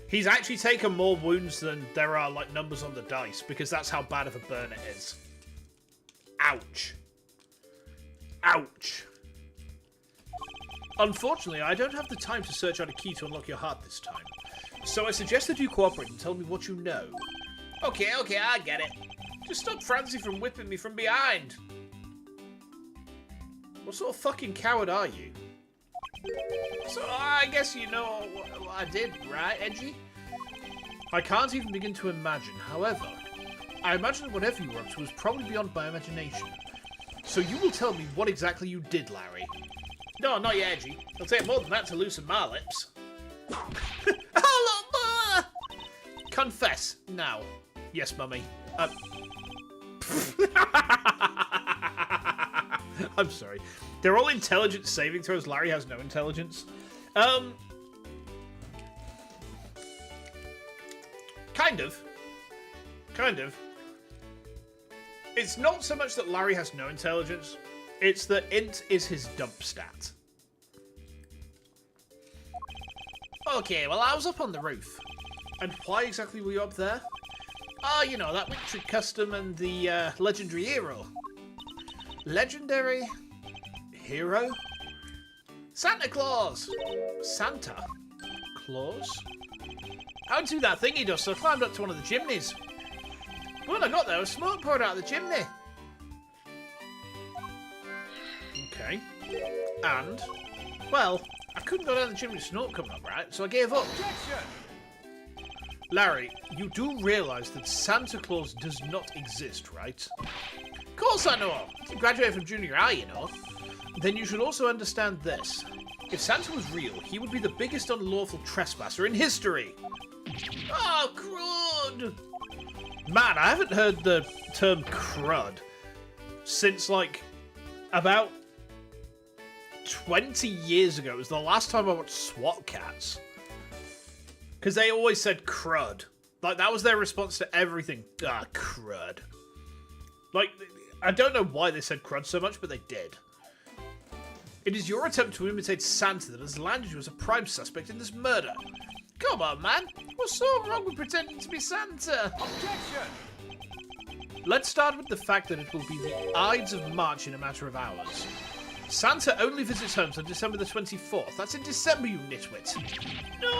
He's actually taken more wounds than there are like numbers on the dice because that's how bad of a burn it is. Ouch. Ouch. Unfortunately, I don't have the time to search out a key to unlock your heart this time. So I suggest that you cooperate and tell me what you know. Okay, I get it. Just stop Francie from whipping me from behind. What sort of fucking coward are you? So I guess you know what I did, right, Edgy? I can't even begin to imagine. However, I imagine that whatever you were up to was probably beyond my imagination. So you will tell me what exactly you did, Larry. No, not yet, Edgy. It'll take more than that to loosen my lips. Confess, now. Yes, Mummy. I'm sorry. They're all intelligence saving throws. Larry has no intelligence. Kind of. It's not so much that Larry has no intelligence. It's that int is his dump stat. Okay, well, I was up on the roof. And why exactly were you up there? Oh, you know, that Victory Custom and the legendary hero. Legendary hero? Santa Claus! Santa Claus? I went to that thing he does, so I climbed up to one of the chimneys. But when I got there, a smoke poured out of the chimney. Okay. And, well, I couldn't go down the chimney with smoke coming up, right? So I gave up. Objection! Larry, you do realise that Santa Claus does not exist, right? Of course I know. You graduated from junior high, you know. Then you should also understand this. If Santa was real, he would be the biggest unlawful trespasser in history. Oh, crud! Man, I haven't heard the term crud since, like, about 20 years ago. It was the last time I watched SWAT Cats. Because they always said crud. Like, that was their response to everything. Ah, crud. Like, I don't know why they said crud so much, but they did. It is your attempt to imitate Santa that has landed you as a prime suspect in this murder. Come on, man. What's so wrong with pretending to be Santa? Objection! Let's start with the fact that it will be the Ides of March in a matter of hours. Santa only visits homes on December the 24th. That's in December, you nitwit. No!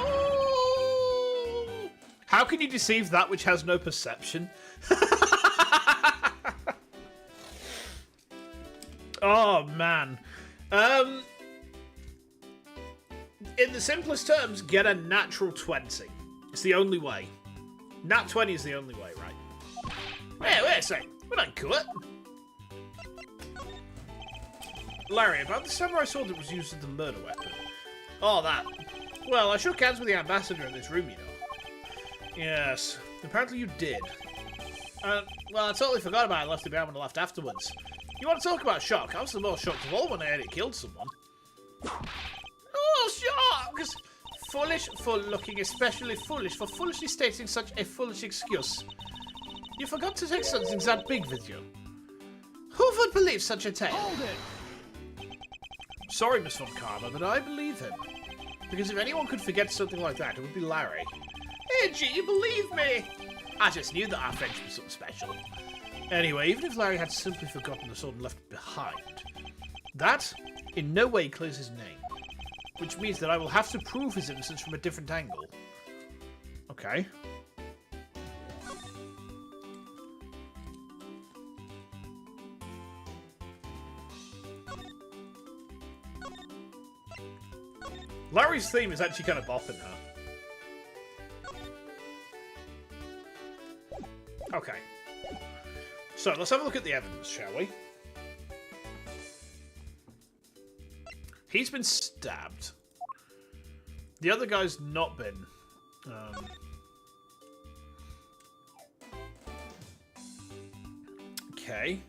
How can you deceive that which has no perception? Oh, man. In the simplest terms, get a natural 20. It's the only way. Nat 20 is the only way, right? Wait a sec. We're not cut. Larry, about the samurai sword that was used as the murder weapon. Oh, that. Well, I shook hands with the ambassador in this room, you know. Yes, apparently you did. Well, I totally forgot about it and left it behind when I left afterwards. You want to talk about shock? I was the most shocked of all when I heard it killed someone. Oh, sharks! Foolish for looking especially foolish for foolishly stating such a foolish excuse. You forgot to take something that big with you. Who would believe such a tale? Hold it! Sorry, Miss Von Karma, but I believe him. Because if anyone could forget something like that, it would be Larry. Edgy, you believe me? I just knew that our friendship was something special. Anyway, even if Larry had simply forgotten the sword and left it behind, that in no way clears his name. Which means that I will have to prove his innocence from a different angle. Okay. Larry's theme is actually kind of bopping her. Okay. So, let's have a look at the evidence, shall we? He's been stabbed. The other guy's not been. Okay.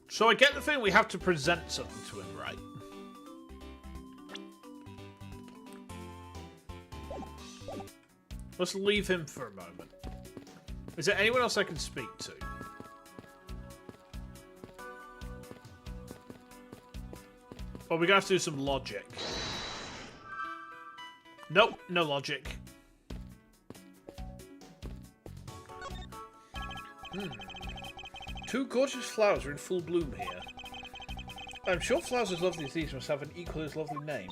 So I get the thing we have to present something to him, right? Let's leave him for a moment. Is there anyone else I can speak to? Or we're gonna have to do some logic. Nope, no logic. Two gorgeous flowers are in full bloom here. I'm sure flowers as lovely as these must have an equally as lovely name.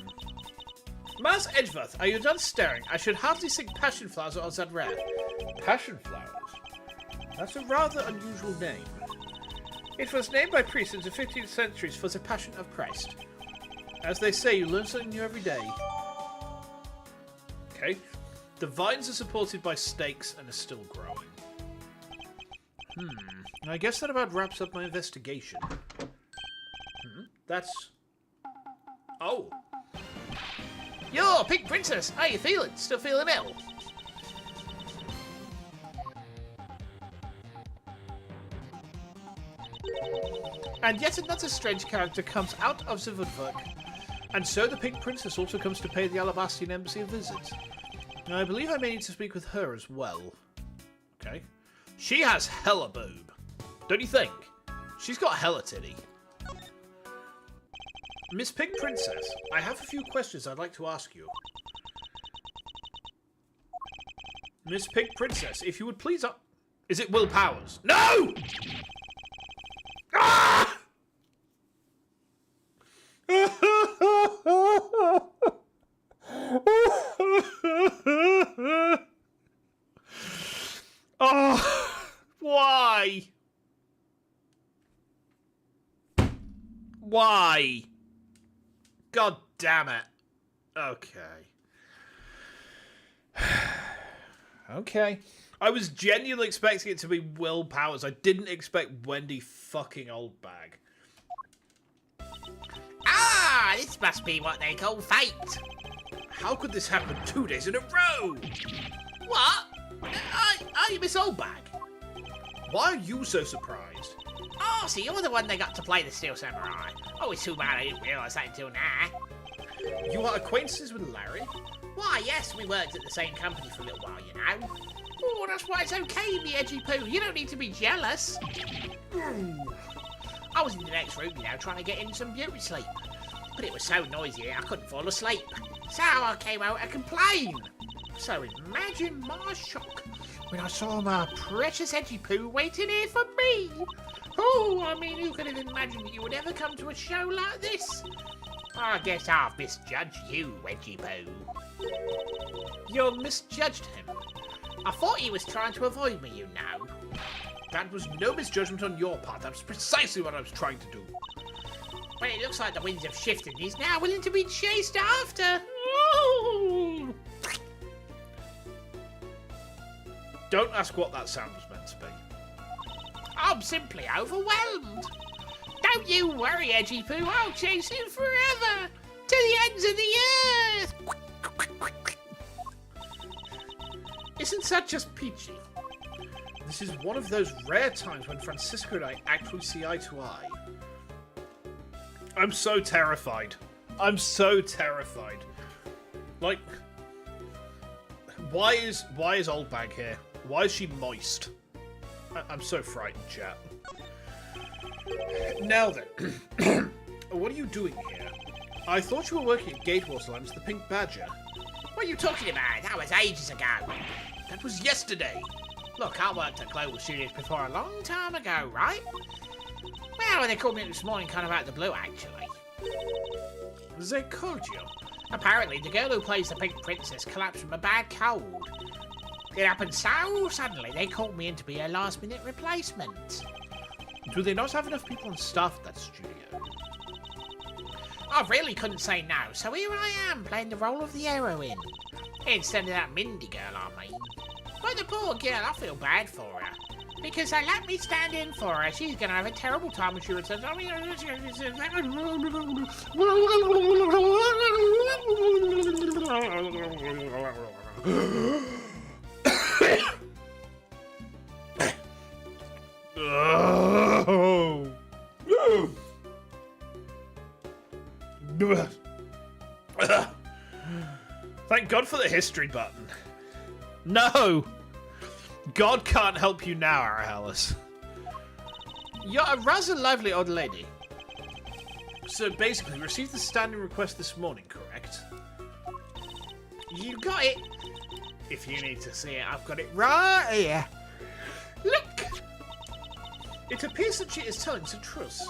Mas Edgeworth, are you done staring? I should hardly think passion flowers are that rare. Passion flowers? That's a rather unusual name. It was named by priests in the 15th centuries for the Passion of Christ. As they say, you learn something new every day. Okay. The vines are supported by stakes and are still growing. I guess that about wraps up my investigation. That's... Oh. Yo, Pink Princess! How you feeling? Still feeling ill? And yet another strange character comes out of the woodwork. And so the Pink Princess also comes to pay the Alabastian Embassy a visit. Now, I believe I may need to speak with her as well. Okay. She has hella boob. Don't you think? She's got hella titty. Miss Pink Princess, I have a few questions I'd like to ask you. Miss Pink Princess, if you would please... Is it Will Powers? No! Ah! Oh, why? Why? God damn it. Okay. Okay. I was genuinely expecting it to be Will Powers. I didn't expect Wendy fucking Oldbag. Ah, this must be what they call fate. How could this happen 2 days in a row? What? Are you Miss Oldbag? Why are you so surprised? Oh, so you're the one they got to play the Steel Samurai. Oh, it's too bad I didn't realise that until now. You are acquaintances with Larry? Why, yes, we worked at the same company for a little while, you know. Oh, that's why it's okay, me edgy poo. You don't need to be jealous. I was in the next room, you know, trying to get in some beauty sleep. But it was so noisy I couldn't fall asleep. So I came out to complain. So imagine my shock when I saw my precious edgy poo waiting here for me. Oh, I mean, who could have imagined that you would ever come to a show like this? I guess I've misjudged you, edgy poo. You misjudged him? I thought he was trying to avoid me, you know. That was no misjudgment on your part. That was precisely what I was trying to do. But it looks like the winds have shifted. He's now willing to be chased after. Don't ask what that sound was meant to be. I'm simply overwhelmed. Don't you worry, Edgy Poo. I'll chase him forever. To the ends of the earth. Isn't that just peachy? This is one of those rare times when Francisco and I actually see eye to eye. I'm so terrified. I'm so terrified. Like, why is Old Bag here? Why is she moist? I'm so frightened, chat. Now then, what are you doing here? I thought you were working at Gatewaters Land as the Pink Badger. What are you talking about? That was ages ago. That was yesterday. Look, I worked at Global Studios before a long time ago, right? Well, they called me up this morning kind of out of the blue, actually. They called you? Apparently, the girl who plays the Pink Princess collapsed from a bad cold. It happened so suddenly, they called me in to be a last-minute replacement. Do they not have enough people on staff at that studio? I really couldn't say no, so here I am, playing the role of the heroine. Instead of that Mindy girl, I mean. But the poor girl, I feel bad for her. Because they let me stand in for her. She's going to have a terrible time when she returns. Thank God for the history button. No! God can't help you now, Arahalis. You're a rather lively old lady. So basically, we received the standing request this morning, correct? You got it. If you need to see it, I've got it right here. Look! It appears that she is telling the truth.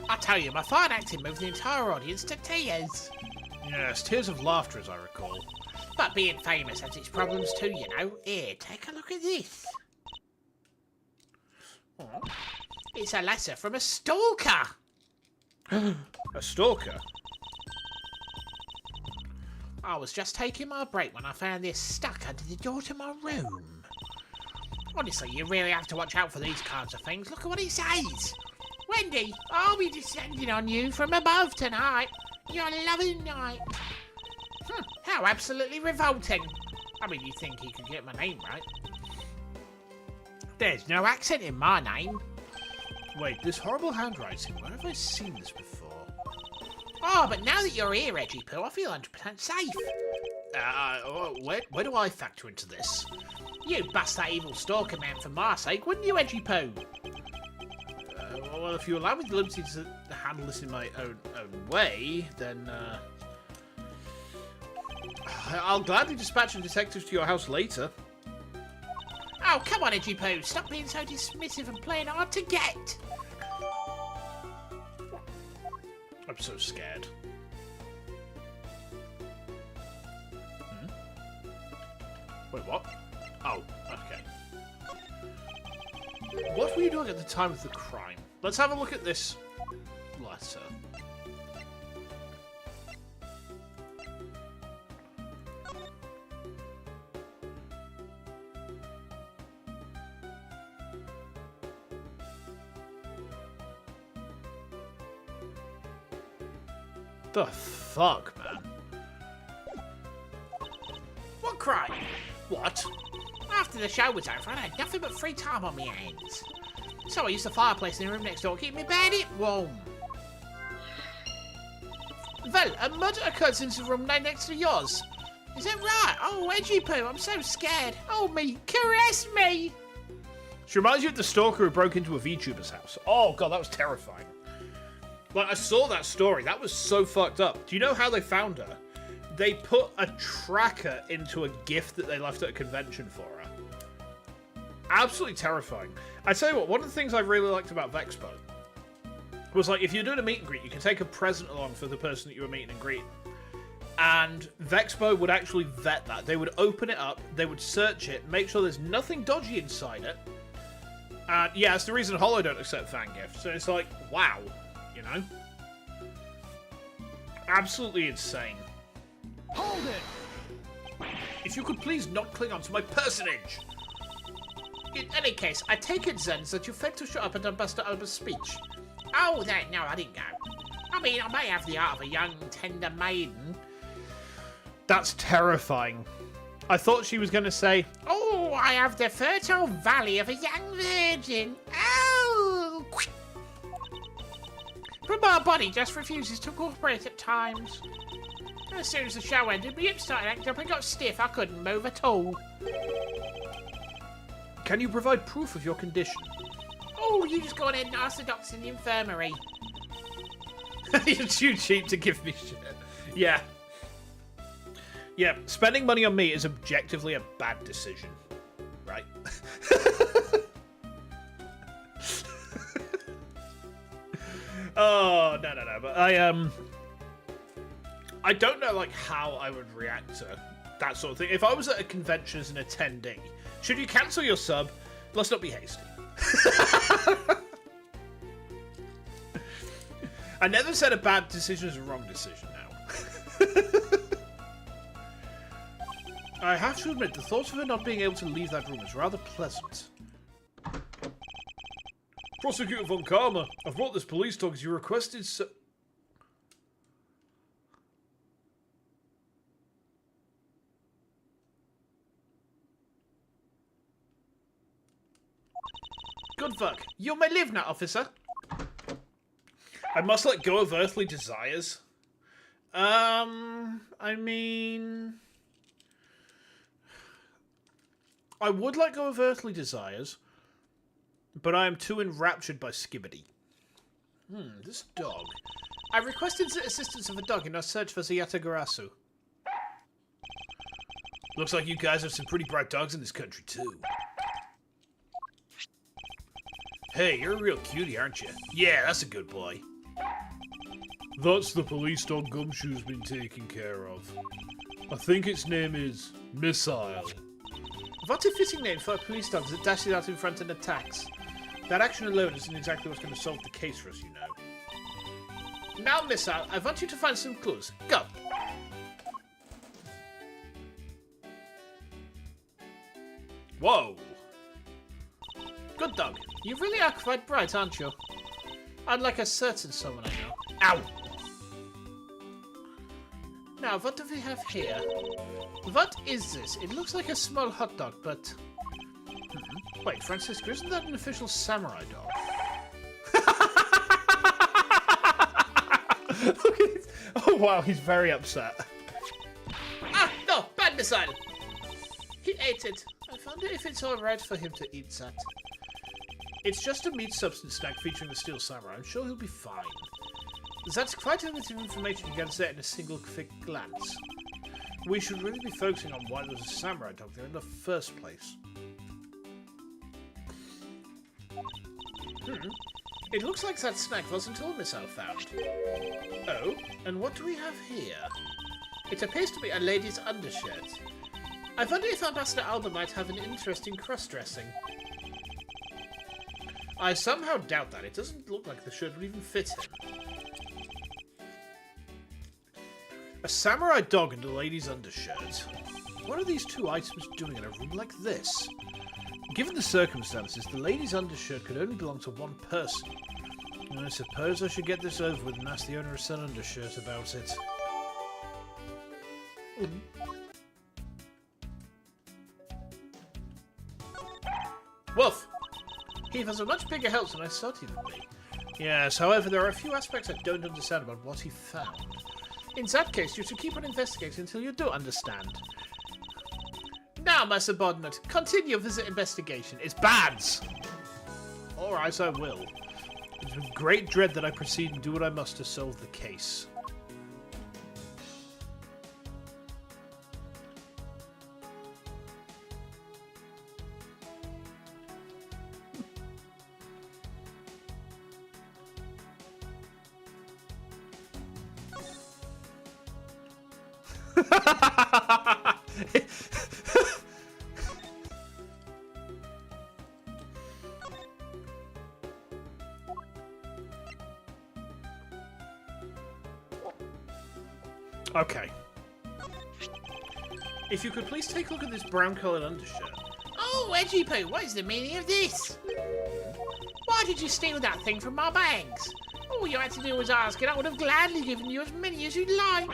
I tell you, my fine acting moved the entire audience to tears. Yes, tears of laughter, as I recall. But being famous has its problems too, you know. Here, take a look at this. Oh. It's a letter from a stalker. A stalker? I was just taking my break when I found this stuck under the door to my room. Honestly, you really have to watch out for these kinds of things. Look at what it says. Wendy, I'll be descending on you from above tonight. Your loving night. How absolutely revolting. I mean, you'd think he could get my name right. There's no accent in my name. Wait, this horrible handwriting, where have I seen this before? Oh, but now that you're here, Edgy Poo, I feel 100% safe. Where do I factor into this? You'd bust that evil stalker man for my sake, wouldn't you, Edgy Poo? Well, if you allow me the liberty to handle this in my own way, then, I'll gladly dispatch a detective to your house later. Oh, come on, Edgy Poo. Stop being so dismissive and playing hard to get. I'm so scared. Wait, what? Oh, okay. What were you doing at the time of the crime? Let's have a look at this letter. The fuck, man? What crime? What? After the show was over, I had nothing but free time on my hands. So I used the fireplace in the room next door to keep me bed warm. Well, a murder occurred in the room right next to yours. Is that right? Oh, Edgy Poo, I'm so scared. Oh, me, caress me. She reminds you of the stalker who broke into a VTuber's house. Oh god, that was terrifying. Like, I saw that story. That was so fucked up. Do you know how they found her? They put a tracker into a gift that they left at a convention for her. Absolutely terrifying. I tell you what, one of the things I really liked about Vexpo was, like, if you're doing a meet and greet, you can take a present along for the person that you were meeting and greeting. And Vexpo would actually vet that. They would open it up, they would search it, make sure there's nothing dodgy inside it, And yeah, it's the reason Hollow don't accept fan gifts. So it's like, wow, you know? Absolutely insane. Hold it! If you could please not cling on to my personage! In any case, I take it, Zen, that you failed to show up at Ambassador Alba's speech. Oh, that, no, I didn't go. I mean, I may have the art of a young, tender maiden. That's terrifying. I thought she was going to say, Oh, I have the fertile valley of a young virgin. Oh! But my body just refuses to cooperate at times. As soon as the show ended, my hips started acting up and got stiff. I couldn't move at all. can you provide proof of your condition? Oh, you just go on in and ask the doctors in the infirmary. You're too cheap to give me shit. Yeah. Yeah, spending money on me is objectively a bad decision. Right? Oh, no. But I don't know, like, how I would react to that sort of thing. If I was at a convention as an attendee, should you cancel your sub? Let's not be hasty. I never said a bad decision is a wrong decision now. I have to admit, the thought of her not being able to leave that room is rather pleasant. Prosecutor Von Karma, I've brought this police dog as you requested, so... Good fuck. You may live now, officer. I must let go of earthly desires. I mean... I would let go of earthly desires, but I am too enraptured by Skibbity. This dog. I requested the assistance of a dog in our search for Cerata Garasu. Looks like you guys have some pretty bright dogs in this country, too. Hey, you're a real cutie, aren't you? Yeah, that's a good boy. That's the police dog Gumshoe's been taken care of. I think its name is Missile. What a fitting name for a police dog that dashes out in front and attacks. That action alone isn't exactly what's going to solve the case for us, you know. Now, Missile, I want you to find some clues. Go! Whoa! Good dog. You really are quite bright, aren't you? Unlike a certain someone I know. Ow! Now, what do we have here? What is this? It looks like a small hot dog, but... Wait, Francisco, isn't that an official samurai dog? Look at this. Oh, wow, he's very upset. Ah, no, bad missile! He ate it. I wonder if it's alright for him to eat that. It's just a meat substance snack featuring the steel samurai. I'm sure he'll be fine. That's quite a bit of information you can say in a single quick glance. We should really be focusing on why there was a samurai dog there in the first place. It looks like that snack wasn't all Missile found. Oh, and what do we have here? It appears to be a lady's undershirt. I wonder if Ambassador Alba might have an interesting cross-dressing. I somehow doubt that. It doesn't look like the shirt would even fit him. A samurai dog and a lady's undershirt. What are these two items doing in a room like this? Given the circumstances, the lady's undershirt could only belong to one person. And I suppose I should get this over with and ask the owner of said undershirt about it. Woof! He was a much bigger help than I thought he would be. Yes, however, there are a few aspects I don't understand about what he found. In that case, you should keep on investigating until you do understand. Now, my subordinate, continue with the investigation. It's bads! Alright, I will. It's with great dread that I proceed and do what I must to solve the case. Okay. If you could please take a look at this brown-coloured undershirt. Oh, Edgy Poo, what is the meaning of this? Why did you steal that thing from my bags? All you had to do was ask, and I would have gladly given you as many as you'd like.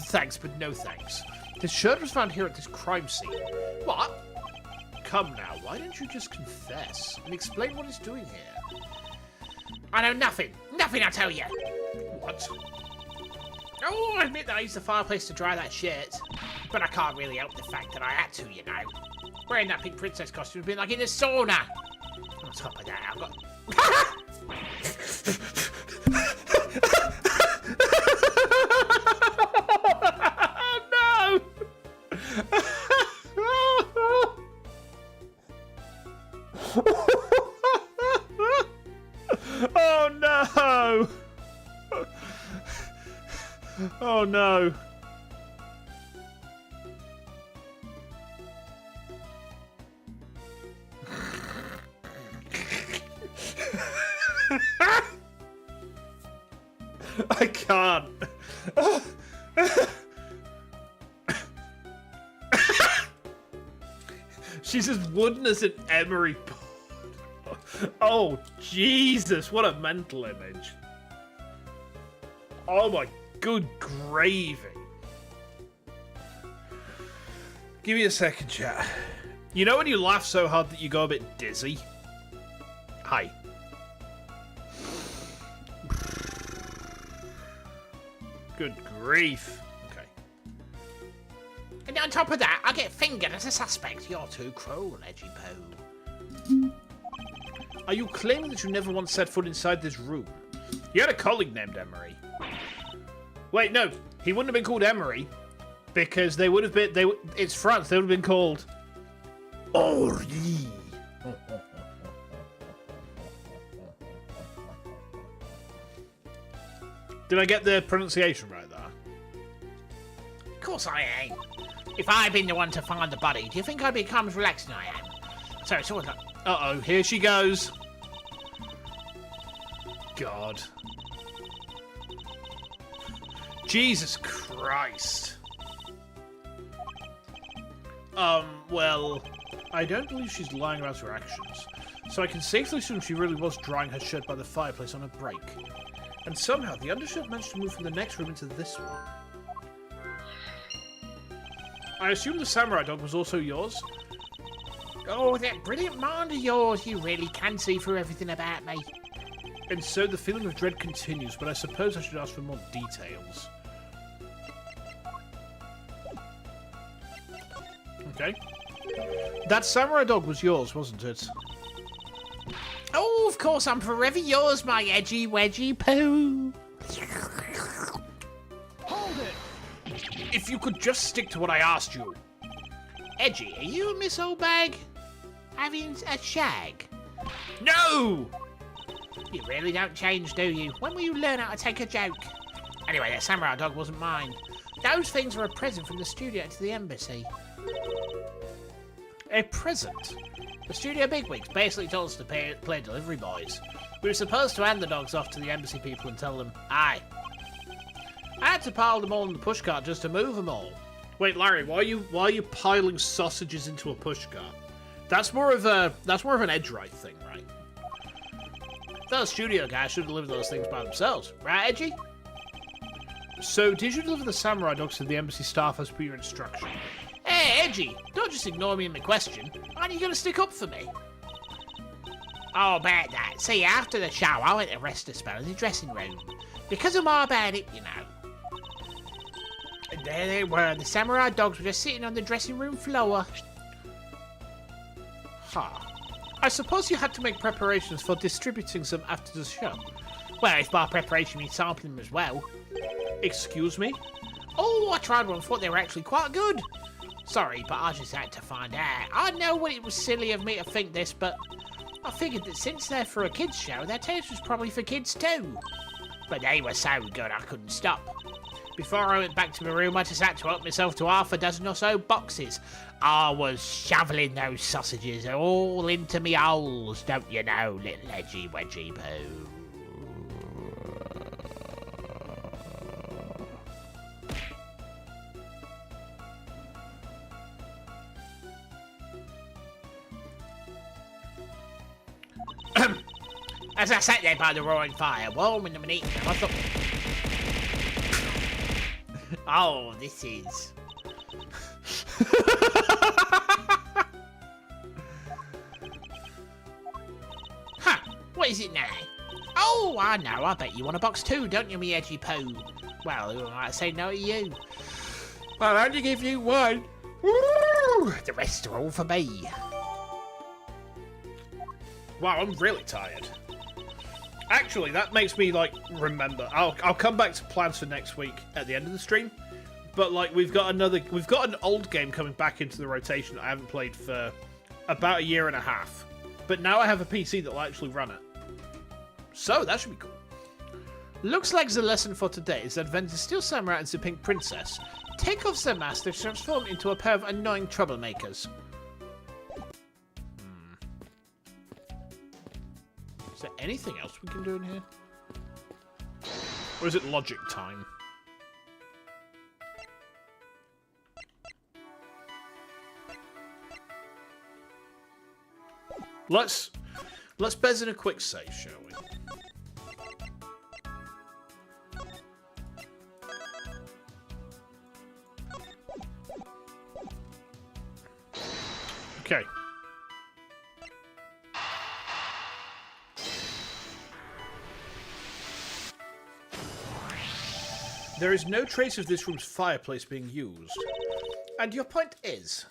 Thanks, but no thanks. This shirt was found here at this crime scene. What? Come now, why don't you just confess and explain what it's doing here? I know nothing. Nothing, I tell you. What? Oh, I admit that I used the fireplace to dry that shirt. But I can't really help the fact that I had to, you know. Wearing that pink princess costume would be like in a sauna. On top of that, I've got... No! Oh no! Oh no! I can't. She's as wooden as an emery pot. Oh, Jesus, what a mental image. Oh my good gravy. Give me a second, chat. You know when you laugh so hard that you go a bit dizzy? Hi. Good grief. Okay. And on top of that, I get fingered as a suspect. You're too cruel, Edgy Poo. Are you claiming that you never once set foot inside this room? You had a colleague named Emery. Wait, no. He wouldn't have been called Emery. Because they would have been... It's France. They would have been called... Henri. Did I get the pronunciation right there? Of course I ain't. If I'd been the one to find the body, do you think I'd become as relaxed as I am? So it's always like... Uh-oh, here she goes. God. Jesus Christ. Well, I don't believe she's lying about her actions, so I can safely assume she really was drying her shirt by the fireplace on a break. And somehow, the undershirt managed to move from the next room into this one. I assume the samurai dog was also yours? Oh, that brilliant mind of yours. You really can see through everything about me. And so the feeling of dread continues, but I suppose I should ask for more details. Okay. That samurai dog was yours, wasn't it? Oh, of course, I'm forever yours, my edgy wedgy poo. Hold it! If you could just stick to what I asked you. Edgy, are you and Miss Oldbag having a shag? No! You really don't change, do you? When will you learn how to take a joke? Anyway, that samurai dog wasn't mine. Those things were a present from the studio to the embassy. A present? The studio bigwigs basically told us to play delivery boys. We were supposed to hand the dogs off to the embassy people and tell them, aye. I had to pile them all in the pushcart just to move them all. Wait, Larry, why are you piling sausages into a pushcart? That's more of an Edge-right thing, right? Those studio guys should deliver those things by themselves, right, Edgy? So, did you deliver the samurai dogs to the embassy staff as per your instruction? Hey, Edgy, don't just ignore me in my question. Aren't you going to stick up for me? Oh, about that. See, after the show, I went to rest a spell in the dressing room. Because of my bad hip, you know. And there they were, the samurai dogs were just sitting on the dressing room floor. Huh. I suppose you had to make preparations for distributing them after the show. Well, if by preparation means sampling them as well. Excuse me? Oh, I tried one and thought they were actually quite good. Sorry, but I just had to find out. I know when it was silly of me to think this, but I figured that since they're for a kids' show, their taste was probably for kids too. But they were so good I couldn't stop. Before I went back to my room, I just had to help myself to half a dozen or so boxes. I was shoveling those sausages all into me holes, don't you know, little edgy wedgy poo. As I sat there by the roaring fire, warming them and eating them, I thought... Oh, this is... Huh, what is it now? Oh, I know, I bet you want a box too, don't you, me edgy poo? Well, who might say no to you? I'll only give you one. Woo! The rest are all for me. Wow, I'm really tired. Actually, that makes me, like, remember. I'll come back to plans for next week at the end of the stream. But, like, we've got an old game coming back into the rotation that I haven't played for about a year and a half. But now I have a PC that will actually run it. So, that should be cool. Looks like the lesson for today is that when the Steel Samurai and the Pink Princess take off their masks, they transform into a pair of annoying troublemakers. Is there anything else we can do in here? Or is it logic time? Let's bez in a quick save, shall we? Okay. There is no trace of this room's fireplace being used. And your point is?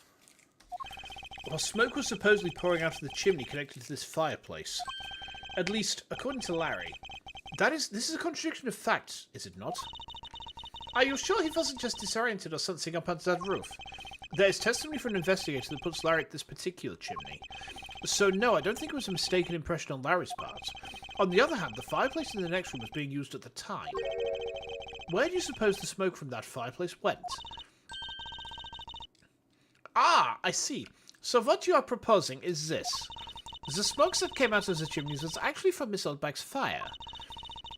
While smoke was supposedly pouring out of the chimney connected to this fireplace, at least according to Larry, this is a contradiction of facts, is it not? Are you sure he wasn't just disoriented or something up under that roof? There is testimony from an investigator that puts Larry at this particular chimney. So no, I don't think it was a mistaken impression on Larry's part. On the other hand, the fireplace in the next room was being used at the time. Where do you suppose the smoke from that fireplace went? Ah, I see. So what you are proposing is this. The smoke that came out of the chimneys was actually from Miss Oldback's fire.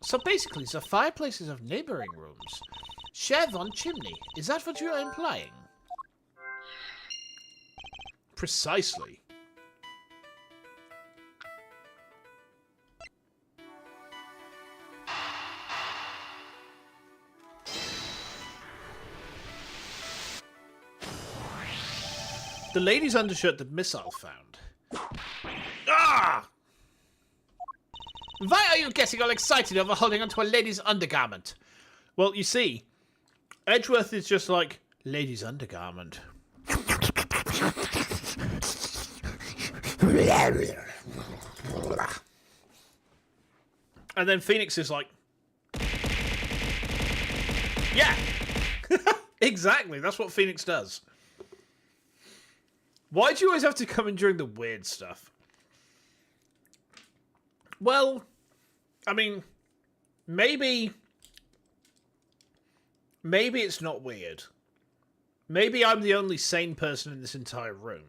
So basically, the fireplaces of neighboring rooms share one chimney. Is that what you are implying? Precisely. The lady's undershirt that Missile found. Ah! Why are you getting all excited over holding onto a lady's undergarment? Well, you see, Edgeworth is just like, lady's undergarment. And then Phoenix is like, yeah, exactly. That's what Phoenix does. Why do you always have to come in during the weird stuff? Well, I mean, maybe it's not weird. Maybe I'm the only sane person in this entire room.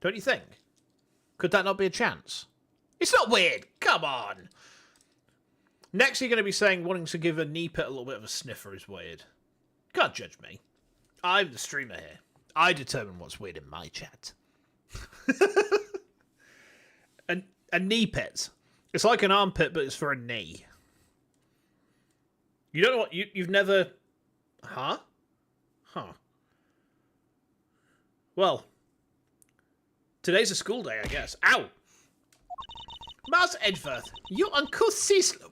Don't you think? Could that not be a chance? It's not weird. Come on. Next, you're going to be saying wanting to give a knee pit a little bit of a sniffer is weird. Can't judge me. I'm the streamer here. I determine what's weird in my chat. A knee pit. It's like an armpit, but it's for a knee. You don't know what? You've never... Huh? Huh. Well... Today's a school day, I guess. Ow! Mars Edgeworth, you uncouth ceaseless...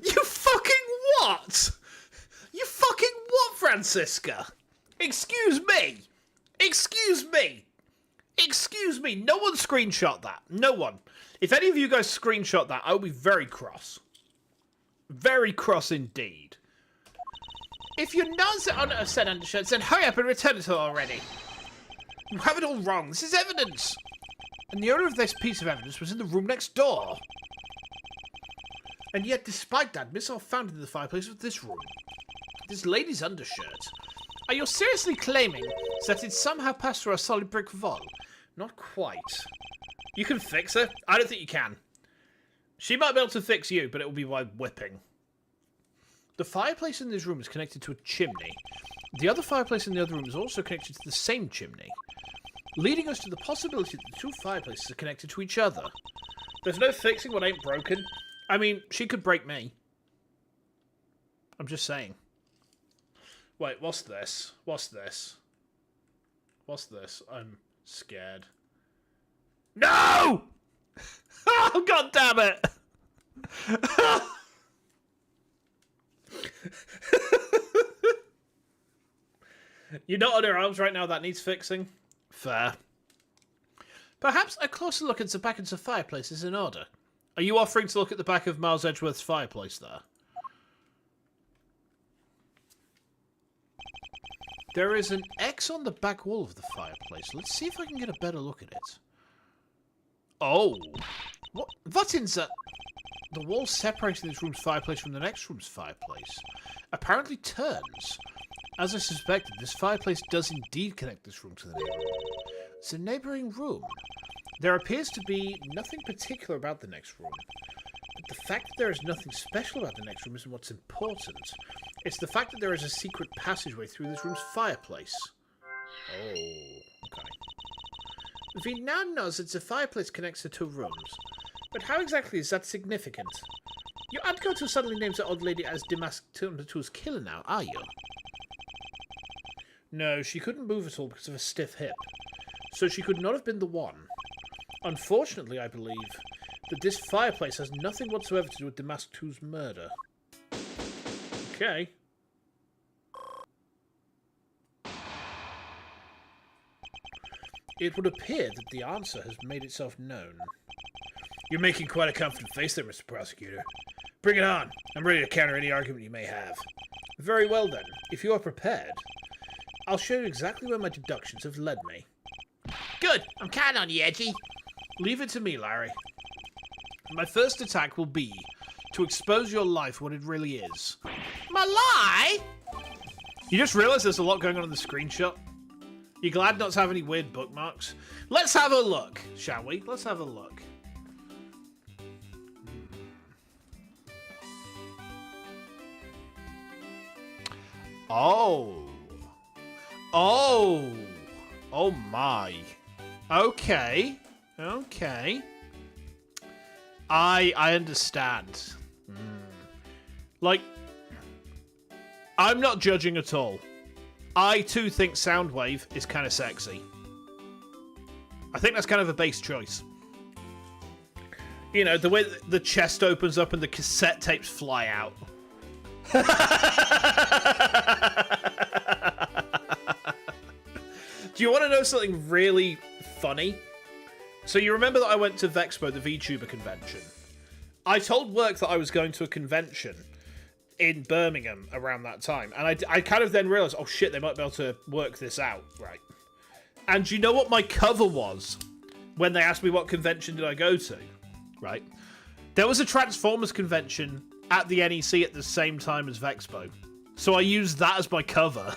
You fucking what? You fucking what, Francisca? Excuse me! Excuse me! Excuse me! No one screenshot that. No one. If any of you guys screenshot that, I will be very cross. Very cross indeed. If you're not the owner of said undershirts, then hurry up and return it to her already. You have it all wrong. This is evidence. And the owner of this piece of evidence was in the room next door. And yet, despite that, Missile found in the fireplace of this room. This lady's undershirt. Are you seriously claiming that it somehow passed through a solid brick wall? Not quite. You can fix her? I don't think you can. She might be able to fix you, but it will be by whipping. The fireplace in this room is connected to a chimney. The other fireplace in the other room is also connected to the same chimney. leading us to the possibility that the two fireplaces are connected to each other. There's no fixing what ain't broken. I mean, she could break me. I'm just saying. Wait, what's this? What's this? What's this? I'm scared. No! Oh, God damn it! You're not on her arms right now, that needs fixing. Fair. Perhaps a closer look at the back of the fireplace is in order. Are you offering to look at the back of Miles Edgeworth's fireplace there? There is an X on the back wall of the fireplace. Let's see if I can get a better look at it. Oh. What in the... The wall separating this room's fireplace from the next room's fireplace apparently turns. As I suspected, this fireplace does indeed connect this room to the neighbouring room. It's a neighbouring room. There appears to be nothing particular about the next room. But the fact that there is nothing special about the next room isn't what's important. It's the fact that there is a secret passageway through this room's fireplace. Oh, okay. We now know that the fireplace connects the two rooms. But how exactly is that significant? You aren't going to suddenly name the old lady as Damask 2's killer now, are you? No, she couldn't move at all because of a stiff hip. So she could not have been the one. Unfortunately, I believe that this fireplace has nothing whatsoever to do with Damask 2's murder. Okay. It would appear that the answer has made itself known. You're making quite a confident face there, Mr. Prosecutor. Bring it on. I'm ready to counter any argument you may have. Very well, then. If you are prepared, I'll show you exactly where my deductions have led me. Good. I'm counting on you, Edgy. Leave it to me, Larry. My first attack will be to expose your life for what it really is. My lie? You just realised there's a lot going on in the screenshot? You glad not to have any weird bookmarks? Let's have a look, shall we? Let's have a look. Oh. Oh. Oh my. Okay. Okay. I understand. Like, I'm not judging at all. I too think Soundwave is kind of sexy. I think that's kind of a base choice. You know, the way the chest opens up and the cassette tapes fly out. Do you want to know something really funny? So you remember that I went to Vexpo, the VTuber convention. I told work that I was going to a convention in Birmingham around that time. And I kind of then realised, oh shit, they might be able to work this out, right? And do you know what my cover was when they asked me what convention did I go to, right? There was a Transformers convention at the NEC at the same time as Vexpo. So I used that as my cover.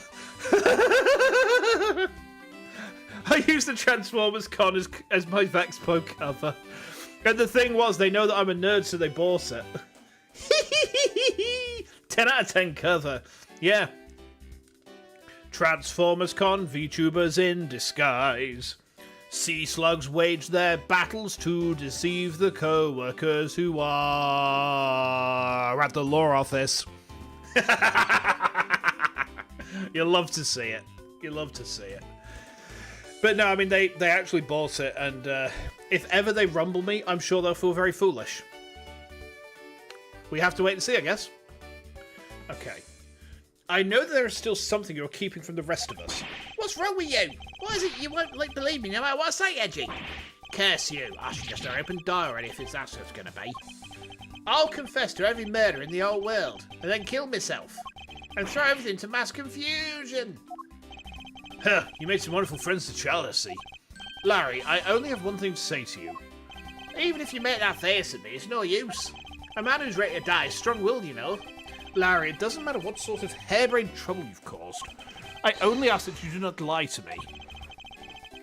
I used the Transformers Con as my Vexpo cover. And the thing was, they know that I'm a nerd, so they bought it. 10 out of 10 cover. Yeah. Transformers Con, VTubers in disguise. Sea slugs wage their battles to deceive the co-workers who are at the law office. You'll love to see it. You'll love to see it. But no, I mean, they actually bought it, and if ever they rumble me, I'm sure they'll feel very foolish. We have to wait and see, I guess. Okay. I know that there is still something you're keeping from the rest of us. What's wrong with you? Why is it you won't believe me no matter what I say, Edgy? Curse you. I should just open diary if it's that's what it's going to be. I'll confess to every murder in the whole world, and then kill myself. And throw everything to mass confusion. Huh, you made some wonderful friends to child, I see. Larry, I only have one thing to say to you. Even if you make that face at me, it's no use. A man who's ready to die is strong-willed, you know. Larry, it doesn't matter what sort of harebrained trouble you've caused. I only ask that you do not lie to me.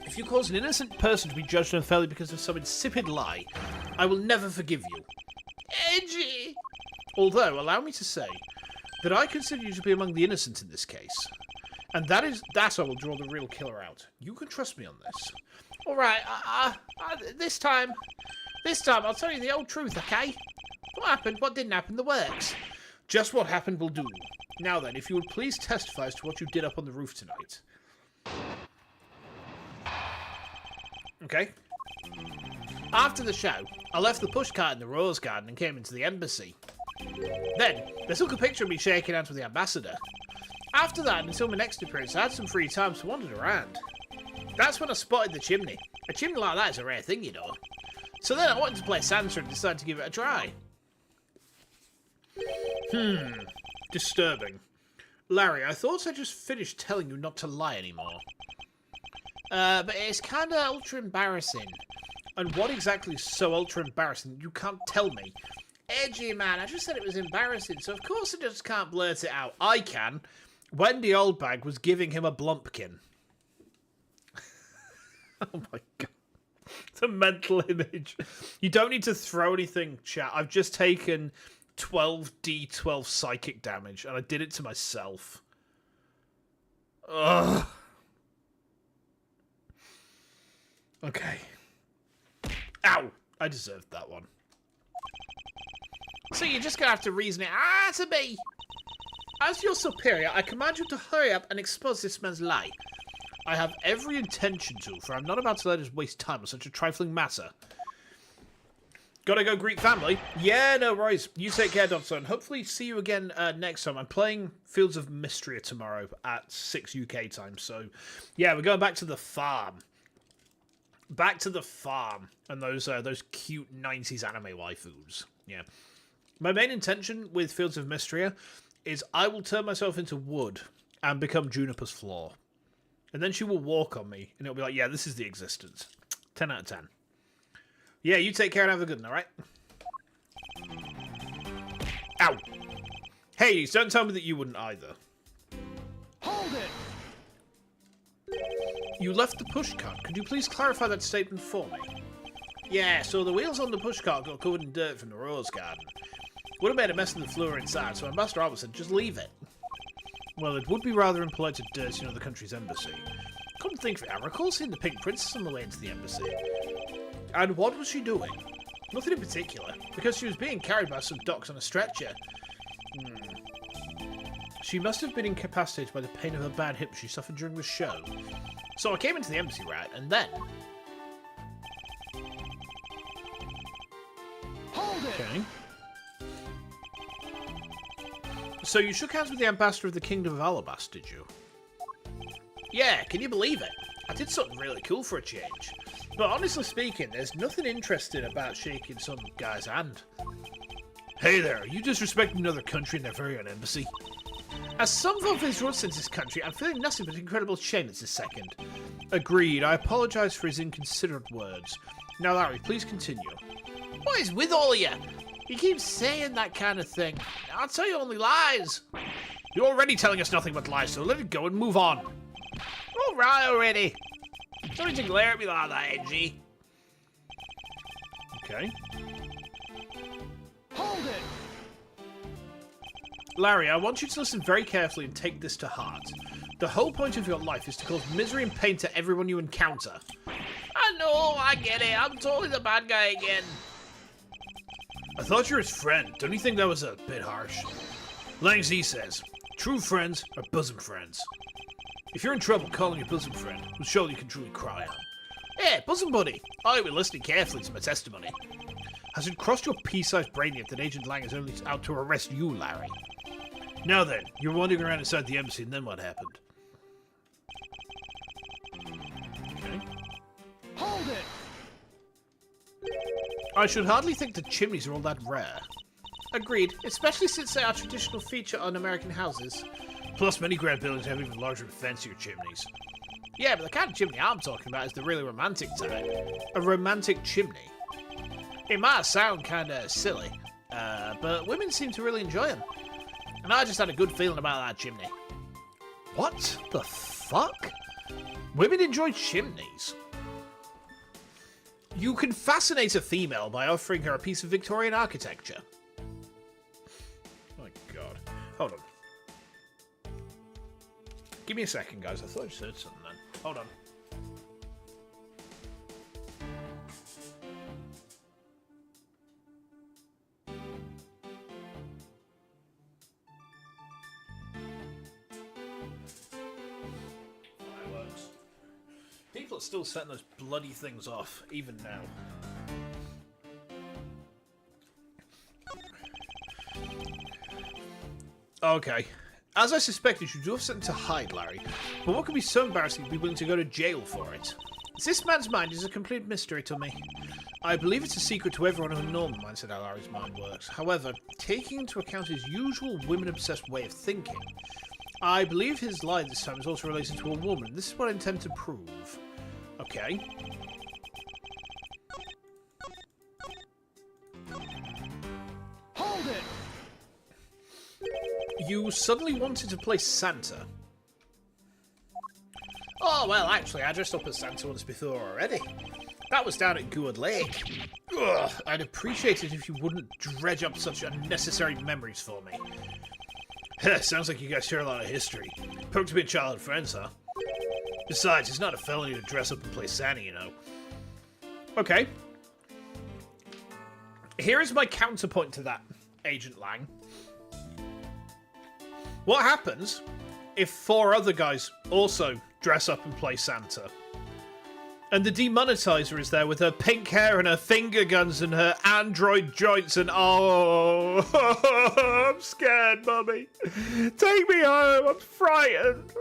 If you cause an innocent person to be judged unfairly because of some insipid lie, I will never forgive you. Edgy! Although, allow me to say that I consider you to be among the innocent in this case. And that's how we'll draw the real killer out. You can trust me on this. Alright, this time, I'll tell you the old truth, okay? What happened, what didn't happen, the works. Just what happened will do. Now then, if you would please testify as to what you did up on the roof tonight. Okay. After the show, I left the pushcart in the rose garden and came into the embassy. Then, they took a picture of me shaking hands with the ambassador. After that, until my next appearance, I had some free time, so wandered around. That's when I spotted the chimney. A chimney like that is a rare thing, you know. So then I wanted to play Santa and decided to give it a try. Disturbing. Larry, I thought I just finished telling you not to lie anymore. But it's kinda ultra embarrassing. And what exactly is so ultra embarrassing you can't tell me? Edgy, man, I just said it was embarrassing, so of course I just can't blurt it out. I can. Wendy Oldbag was giving him a blumpkin. Oh my god. It's a mental image. You don't need to throw anything, chat. I've just taken 12d12 psychic damage, and I did it to myself. Ugh. Okay. Ow! I deserved that one. So you're just gonna have to reason it out to me. As your superior, I command you to hurry up and expose this man's lie. I have every intention to, for I'm not about to let us waste time on such a trifling matter. Gotta go greet family? Yeah, no worries. You take care, Dodson. Hopefully see you again next time. I'm playing Fields of Mystery tomorrow at 6 UK time. So, yeah, we're going back to the farm. Back to the farm. And those cute 90s anime waifus. Yeah. My main intention with Fields of Mystery is I will turn myself into wood and become Juniper's floor. And then she will walk on me, and it'll be like, yeah, this is the existence. 10 out of 10. Yeah, you take care and have a good one, alright? Ow! Hey, don't tell me that you wouldn't either. Hold it! You left the pushcart. Could you please clarify that statement for me? Yeah, so the wheels on the pushcart got covered in dirt from the rose garden. Would have made a mess of the floor inside, so Ambassador Albert said, just leave it. Well, it would be rather impolite to dirty another country's embassy. Couldn't think of it. I recall seeing the Pink Princess on the way into the embassy. And what was she doing? Nothing in particular, because she was being carried by some docs on a stretcher. She must have been incapacitated by the pain of her bad hip she suffered during the show. So I came into the embassy, right, and then... Hold it! Okay. So you shook hands with the ambassador of the Kingdom of Alabast, did you? Yeah, can you believe it? I did something really cool for a change. But honestly speaking, there's nothing interesting about shaking some guy's hand. Hey there, are you disrespecting another country in their very own embassy? As someone who's run since this country, I'm feeling nothing but incredible shame this second. Agreed, I apologise for his inconsiderate words. Now Larry, please continue. What is with all of you? He keeps saying that kind of thing. I'll tell you only lies. You're already telling us nothing but lies, so let it go and move on. All right already. Don't need to glare at me like that, Edgy. Okay. Hold it! Larry, I want you to listen very carefully and take this to heart. The whole point of your life is to cause misery and pain to everyone you encounter. I know, I get it. I'm totally the bad guy again. I thought you were his friend. Don't you think that was a bit harsh? Lang Z says, true friends are bosom friends. If you're in trouble, calling your bosom friend will show you can truly cry on. Hey, bosom buddy, I will listen carefully to my testimony. Has it crossed your pea-sized brain yet that Agent Lang is only out to arrest you, Larry? Now then, you're wandering around inside the embassy, and then what happened? Okay. Hold it! I should hardly think that chimneys are all that rare. Agreed, especially since they are a traditional feature on American houses. Plus, many grand buildings have even larger and fancier chimneys. Yeah, but the kind of chimney I'm talking about is the really romantic type. A romantic chimney. It might sound kinda silly, but women seem to really enjoy them. And I just had a good feeling about that chimney. What the fuck? Women enjoy chimneys? You can fascinate a female by offering her a piece of Victorian architecture. Oh my god. Hold on. Give me a second, guys. I thought I just heard something then. Hold on. Fireworks. People are still setting those bloody things off, even now. Okay. As I suspected, you do have something to hide, Larry. But what could be so embarrassing to be willing to go to jail for it? This man's mind is a complete mystery to me. I believe it's a secret to everyone who normal mindset how Larry's mind works. However, taking into account his usual women-obsessed way of thinking, I believe his lie this time is also related to a woman. This is what I intend to prove. Okay. Hold it! You suddenly wanted to play Santa. Oh, well, actually, I dressed up as Santa once before already. That was down at Gourd Lake. Ugh, I'd appreciate it if you wouldn't dredge up such unnecessary memories for me. Sounds like you guys share a lot of history. Poked to be childhood friends, huh? Besides, it's not a felony to dress up and play Santa, you know. Okay. Here is my counterpoint to that, Agent Lang. What happens if 4 other guys also dress up and play Santa? And the demonetizer is there with her pink hair and her finger guns and her android joints and oh, I'm scared, Mummy. Take me home, I'm frightened.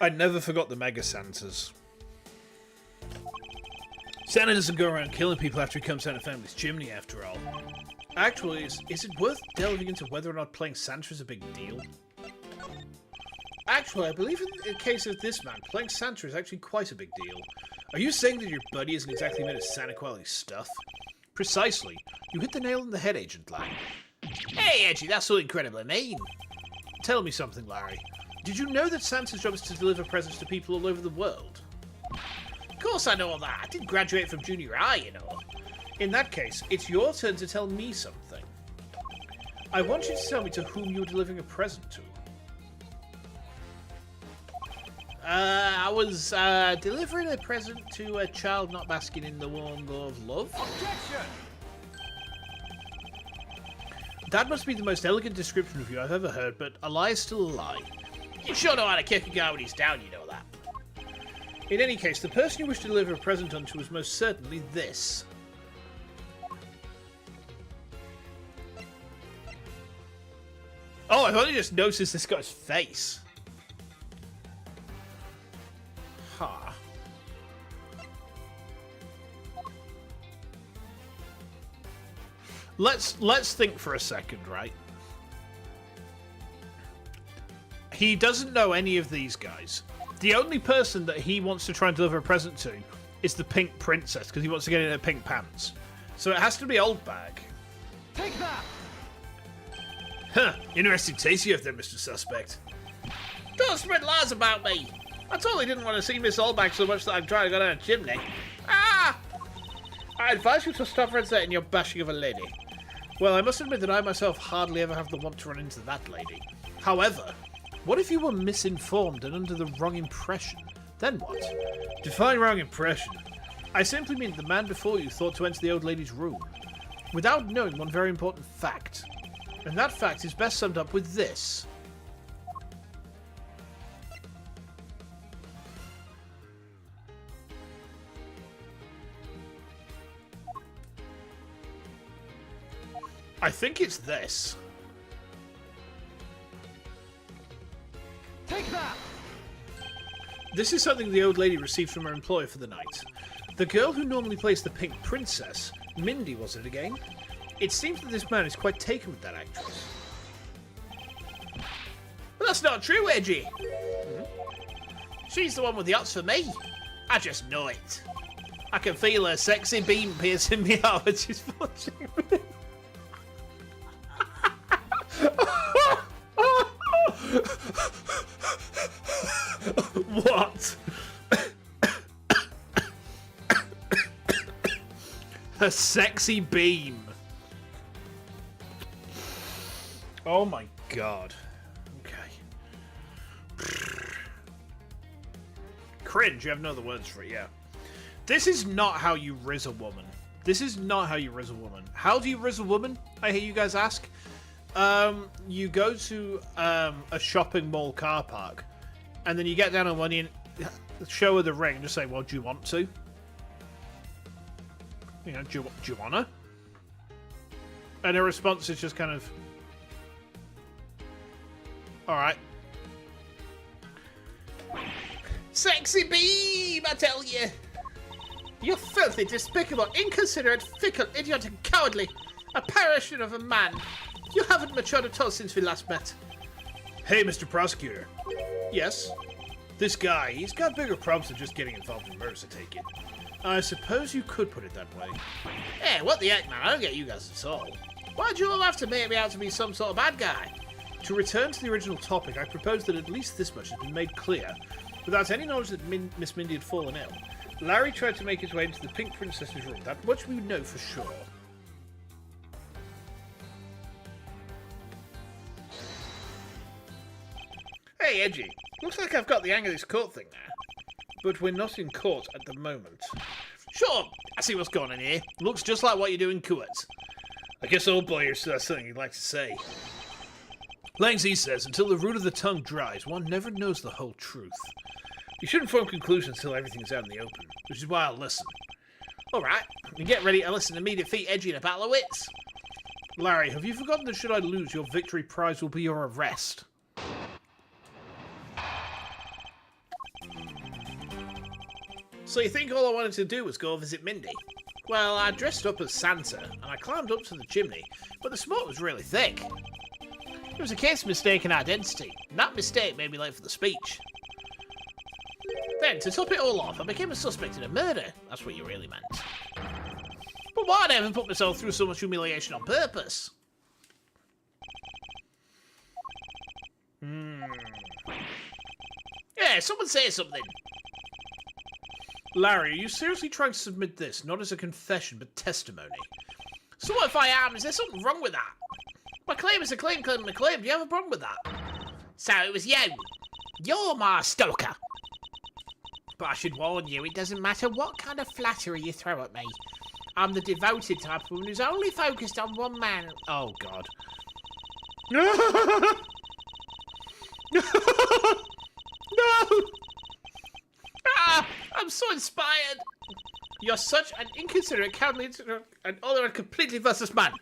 I never forgot the Mega Santas. Santa doesn't go around killing people after he comes down a family's chimney, after all. Actually, is it worth delving into whether or not playing Santa is a big deal? Actually, I believe in the case of this man, playing Santa is actually quite a big deal. Are you saying that your buddy isn't exactly made of Santa-quality stuff? Precisely. You hit the nail on the head, Agent Lang. Hey, Edgy, that's so incredibly mean. Tell me something, Larry. Did you know that Santa's job is to deliver presents to people all over the world? Of course I know all that. I did graduate from junior high, you know. In that case, it's your turn to tell me something. I want you to tell me to whom you're delivering a present to. I was delivering a present to a child not basking in the warm glow of love. Objection! That must be the most elegant description of you I've ever heard, but a lie is still a lie. You sure know how to kick a guy when he's down, you know that. In any case, the person you wish to deliver a present unto is most certainly this. Oh, I've only just noticed this guy's face. Huh. Let's think for a second, right? He doesn't know any of these guys. The only person that he wants to try and deliver a present to is the pink princess, because he wants to get in her pink pants. So it has to be Old Bag. Take that! Huh, interesting taste you have there, Mr. Suspect. Don't spread lies about me! I totally didn't want to see Miss Oldbag so much that I'm trying to go down a chimney. Ah! I advise you to stop resenting your bashing of a lady. Well, I must admit that I myself hardly ever have the want to run into that lady. However, what if you were misinformed and under the wrong impression? Then what? Define wrong impression. I simply mean the man before you thought to enter the old lady's room, without knowing one very important fact. And that fact is best summed up with this. I think it's this. Take that! This is something the old lady received from her employer for the night. The girl who normally plays the Pink Princess, Mindy was it again? It seems that this man is quite taken with that actress. But that's not true, Edgy! She's the one with the hots for me. I just know it. I can feel her sexy beam piercing me out as she's watching me. What? A sexy beam. Oh my god. Okay. Cringe, you have no other words for it, yeah. This is not how you riz a woman. This is not how you riz a woman. How do you riz a woman? I hear you guys ask. You go to a shopping mall car park, and then you get down on one knee and show her the ring and just say, well, do you want to? You know, do you wanna? And her response is just kind of, alright. Sexy beam, I tell you! You're filthy, despicable, inconsiderate, fickle, idiotic, cowardly. A parachute of a man. You haven't matured at all since we last met. Hey, Mr. Prosecutor. Yes? This guy, he's got bigger problems than just getting involved in murders, I take it. I suppose you could put it that way. Hey, what the heck, man? I don't get you guys at all. Why'd you all have to make me out to be some sort of bad guy? To return to the original topic, I propose that at least this much has been made clear. Without any knowledge that Miss Mindy had fallen ill, Larry tried to make his way into the Pink Princess's room. That much we know for sure. Hey, Edgy. Looks like I've got the hang of this court thing now. But we're not in court at the moment. Sure, I see what's going on here. Looks just like what you do in court. I guess, old boy, you're still something you'd like to say. Langsy says, until the root of the tongue dries, one never knows the whole truth. You shouldn't form conclusions until everything's out in the open, which is why I'll listen. Alright, and get ready to listen to me defeat Edgy in a battle of wits. Larry, have you forgotten that should I lose, your victory prize will be your arrest? So you think all I wanted to do was go visit Mindy? Well, I dressed up as Santa, and I climbed up to the chimney, but the smoke was really thick. It was a case of mistaken identity, and that mistake made me late for the speech. Then, to top it all off, I became a suspect in a murder. That's what you really meant. But why'd I ever put myself through so much humiliation on purpose? Yeah, someone say something. Larry, are you seriously trying to submit this, not as a confession, but testimony? So what if I am? Is there something wrong with that? My claim is a claim, claim, a claim. Do you have a problem with that? So it was you. You're my stalker. But I should warn you, it doesn't matter what kind of flattery you throw at me. I'm the devoted type of woman who's only focused on one man. Oh, God. No! Ah! I'm so inspired! You're such an inconsiderate, cowardly, and other and completely versus man.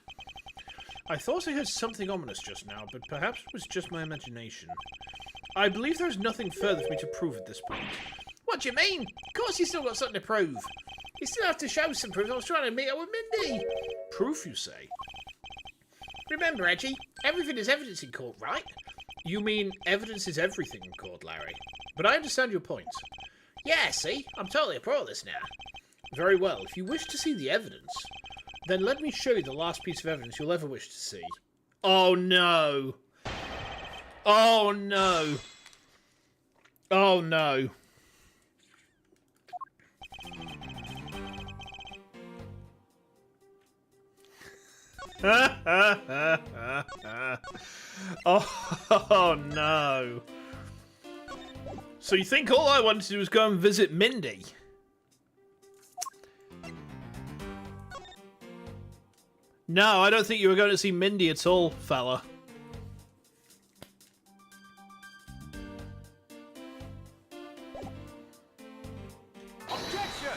I thought I heard something ominous just now, but perhaps it was just my imagination. I believe there's nothing further for me to prove at this point. What do you mean? Of course you still got something to prove. You still have to show some proof. I was trying to meet up with Mindy. Proof, you say? Remember, Edgy, everything is evidence in court, right? You mean evidence is everything in court, Larry. But I understand your point. Yeah, see? I'm totally a pro at this now. Very well. If you wish to see the evidence, then let me show you the last piece of evidence you'll ever wish to see. Oh, no. Oh, no. Oh, no. Oh, no. So you think all I wanted to do was go and visit Mindy? No, I don't think you were going to see Mindy at all, fella. Objection!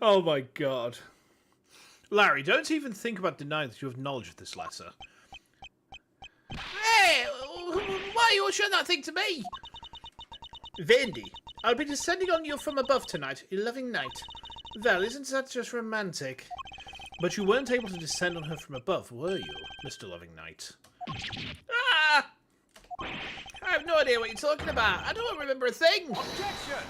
Oh my god. Larry, don't even think about denying that you have knowledge of this letter. Hey, why are you all showing that thing to me? Vindy, I'll be descending on you from above tonight, a loving night. Well, isn't that just romantic? But you weren't able to descend on her from above, were you, Mr. Loving Knight? Ah! I have no idea what you're talking about. I don't remember a thing. Objection!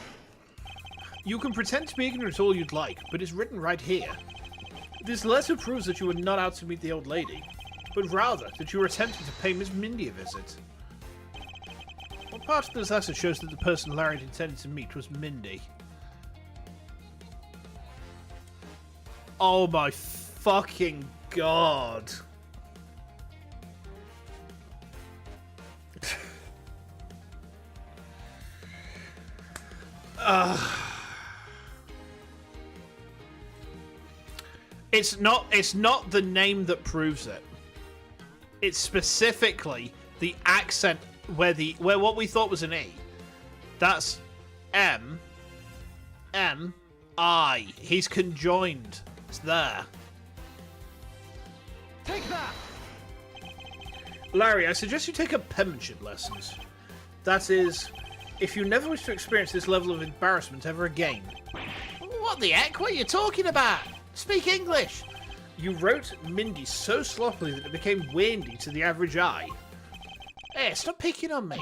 You can pretend to be ignorant all you'd like, but it's written right here. This letter proves that you were not out to meet the old lady, but rather that you were attempting to pay Miss Mindy a visit. part of this letter shows that the person Larry had intended to meet was Mindy. Oh my fucking god. It's not the name that proves it. It's specifically the accent where what we thought was an E. That's M I. He's conjoined. It's there. Take that! Larry, I suggest you take up penmanship lessons. That is, if you never wish to experience this level of embarrassment ever again. What the heck? What are you talking about? Speak English! You wrote Mindy so sloppily that it became windy to the average eye. Hey, stop picking on me.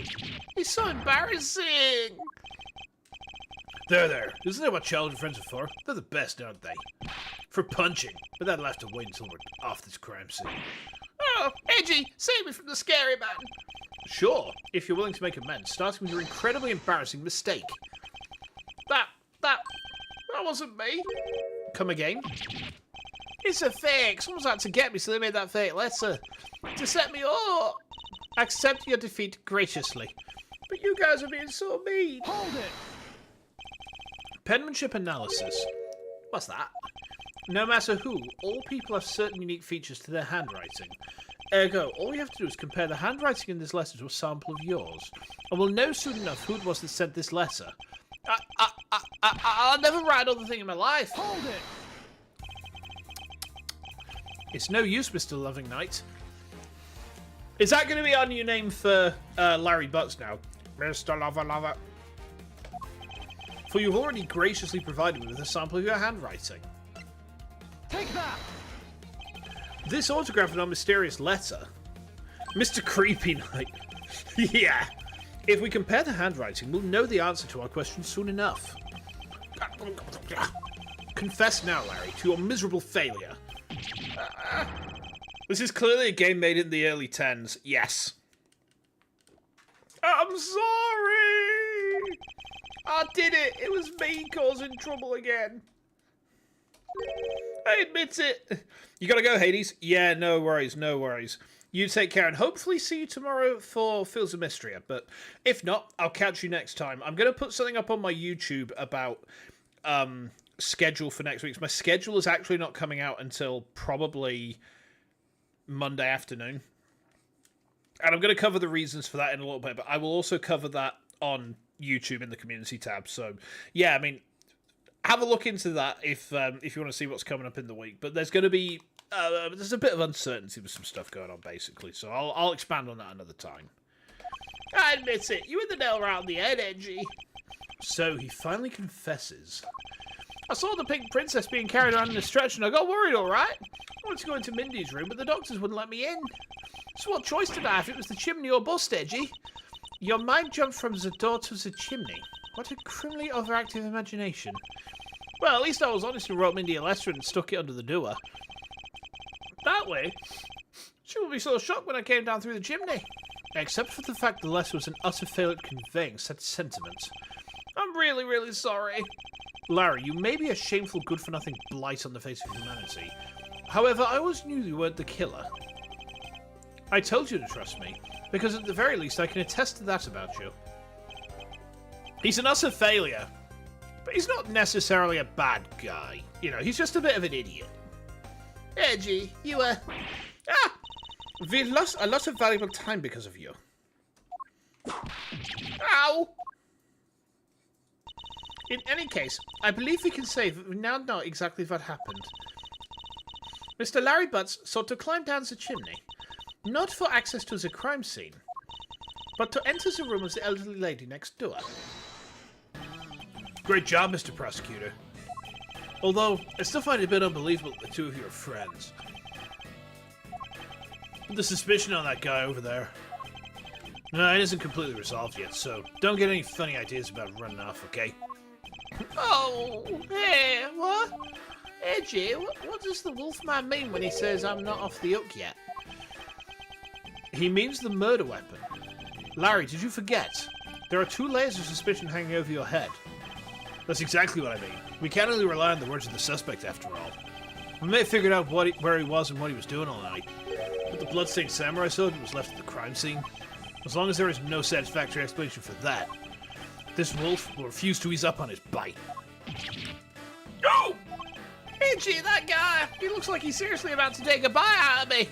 It's so embarrassing. There. Isn't that what childhood friends are for? They're the best, aren't they? For punching. But that'll have to wait until we're off this crime scene. Oh, Edgy, save me from the scary man. Sure, if you're willing to make amends, starting with your incredibly embarrassing mistake. That wasn't me. Come again? It's a fake. Someone's out to get me, so they made that fake letter. To set me up. Accept your defeat graciously. But you guys are being so mean. Hold it! Penmanship analysis. What's that? No matter who, all people have certain unique features to their handwriting. Ergo, all we have to do is compare the handwriting in this letter to a sample of yours, and we'll know soon enough who it was that sent this letter. I'll never write another thing in my life. Hold it! It's no use, Mr. Loving Knight. Is that going to be our new name for Larry Butts now? Mr. Lover. For you've already graciously provided me with a sample of your handwriting. Take that! This autograph in our mysterious letter. Mr. Creepy Knight. Yeah. If we compare the handwriting, we'll know the answer to our question soon enough. Confess now, Larry, to your miserable failure. This is clearly a game made in the early 10s. Yes. I'm sorry! I did it! It was me causing trouble again. I admit it. You gotta go, Hades. Yeah, no worries. You take care, and hopefully see you tomorrow for Fields of Mystery. But if not, I'll catch you next time. I'm going to put something up on my YouTube about schedule for next week. My schedule is actually not coming out until probably Monday afternoon. And I'm going to cover the reasons for that in a little bit, but I will also cover that on YouTube in the community tab. So, yeah, I mean, have a look into that if you want to see what's coming up in the week. But there's going to be... there's a bit of uncertainty with some stuff going on, basically, so I'll expand on that another time. I admit it, you hit the nail right on the head, Edgy. So he finally confesses. I saw the pink princess being carried around in a stretcher and I got worried, alright? I wanted to go into Mindy's room, but the doctors wouldn't let me in. So what choice did I have? It was the chimney or bust, Edgy. Your mind jumped from the door to the chimney. What a criminally overactive imagination. Well, at least I was honest and wrote Mindy a letter and stuck it under the door. That way, she would be so shocked when I came down through the chimney. Except for the fact the letter was an utter failure at conveying such sentiment. I'm really, really sorry. Larry, you may be a shameful good-for-nothing blight on the face of humanity. However, I always knew you weren't the killer. I told you to trust me, because at the very least I can attest to that about you. He's an utter failure, but he's not necessarily a bad guy. You know, he's just a bit of an idiot. Edgy, you We lost a lot of valuable time because of you. Ow! In any case, I believe we can say that we now know exactly what happened. Mr. Larry Butts sought to climb down the chimney, not for access to the crime scene, but to enter the room of the elderly lady next door. Great job, Mr. Prosecutor. Although, I still find it a bit unbelievable that the two of you are friends. The suspicion on that guy over there. No, it isn't completely resolved yet, so don't get any funny ideas about running off, okay? Oh, hey, what? Edgy, what does the Wolfman mean when he says I'm not off the hook yet? He means the murder weapon. Larry, did you forget? There are 2 layers of suspicion hanging over your head. That's exactly what I mean. We can't only rely on the words of the suspect, after all. We may have figured out where he was and what he was doing all night. But the bloodstained samurai sword that was left at the crime scene, as long as there is no satisfactory explanation for that, this wolf will refuse to ease up on his bite. Oh! Itchy, that guy! He looks like he's seriously about to take a bite out of me!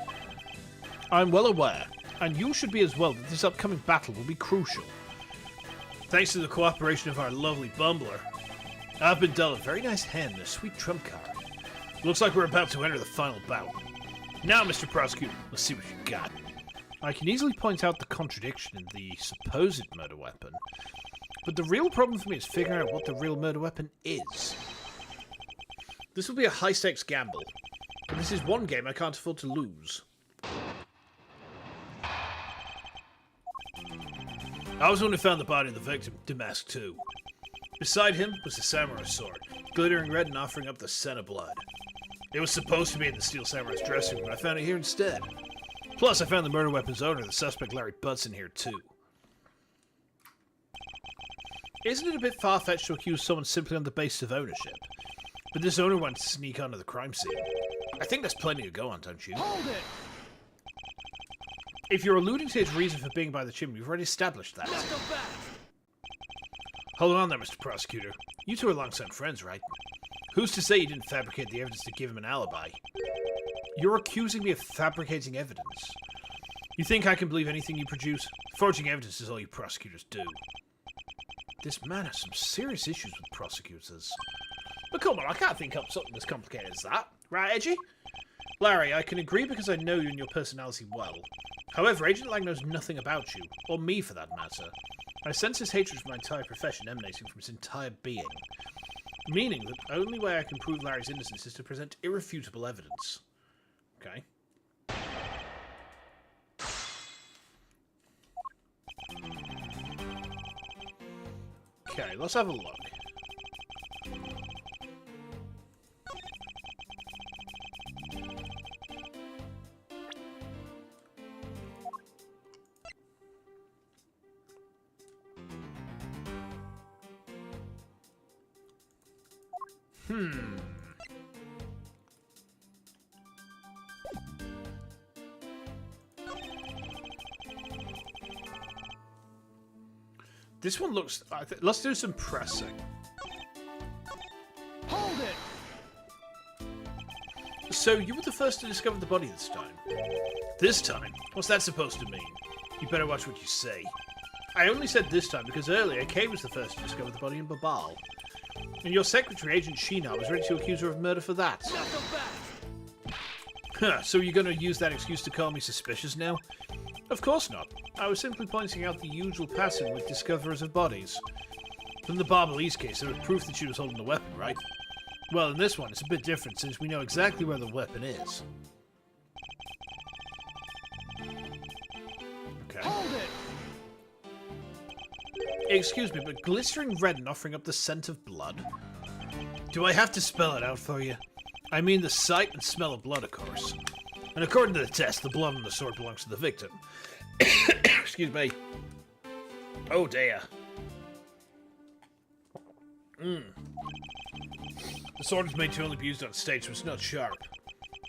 I'm well aware, and you should be as well, that this upcoming battle will be crucial. Thanks to the cooperation of our lovely bumbler, I've been dealt a very nice hand and a sweet trump card. Looks like we're about to enter the final bout. Now, Mr. Prosecutor, let's see what you got. I can easily point out the contradiction in the supposed murder weapon, but the real problem for me is figuring out what the real murder weapon is. This will be a high-stakes gamble, and this is one game I can't afford to lose. I was the one who found the body of the victim, Damask too. Beside him was the samurai sword, glittering red and offering up the scent of blood. It was supposed to be in the Steel Samurai's dressing room, but I found it here instead. Plus, I found the murder weapon's owner, the suspect Larry Butts, in here too. Isn't it a bit far-fetched to accuse someone simply on the basis of ownership? But this owner went to sneak onto the crime scene. I think there's plenty to go on, don't you? Hold it! If you're alluding to his reason for being by the chimney, we've already established that. Not so fast! Hold on there, Mr. Prosecutor. You two are long-time friends, right? Who's to say you didn't fabricate the evidence to give him an alibi? You're accusing me of fabricating evidence. You think I can believe anything you produce? Forging evidence is all you prosecutors do. This man has some serious issues with prosecutors. But come on, I can't think up something as complicated as that. Right, Edgy? Larry, I can agree because I know you and your personality well. However, Agent Lang knows nothing about you, or me for that matter. I sense his hatred for my entire profession emanating from his entire being. Meaning that the only way I can prove Larry's innocence is to present irrefutable evidence. Okay. Okay, let's have a look. This one looks... let's do some pressing. Hold it! So, you were the first to discover the body this time. This time? What's that supposed to mean? You better watch what you say. I only said this time because earlier Kay was the first to discover the body in Babal. And your secretary, Agent Sheena, was ready to accuse her of murder for that. Not so fast! Huh, so you're going to use that excuse to call me suspicious now? Of course not. I was simply pointing out the usual pattern with discoverers of bodies. From the Barbalese case, there was proof that she was holding the weapon, right? Well, in this one, it's a bit different since we know exactly where the weapon is. Okay. Hold it! Excuse me, but glittering red and offering up the scent of blood? Do I have to spell it out for you? I mean the sight and smell of blood, of course. And according to the test, the blood on the sword belongs to the victim. Excuse me. Oh dear. The sword was made to only be used on stage, so it's not sharp.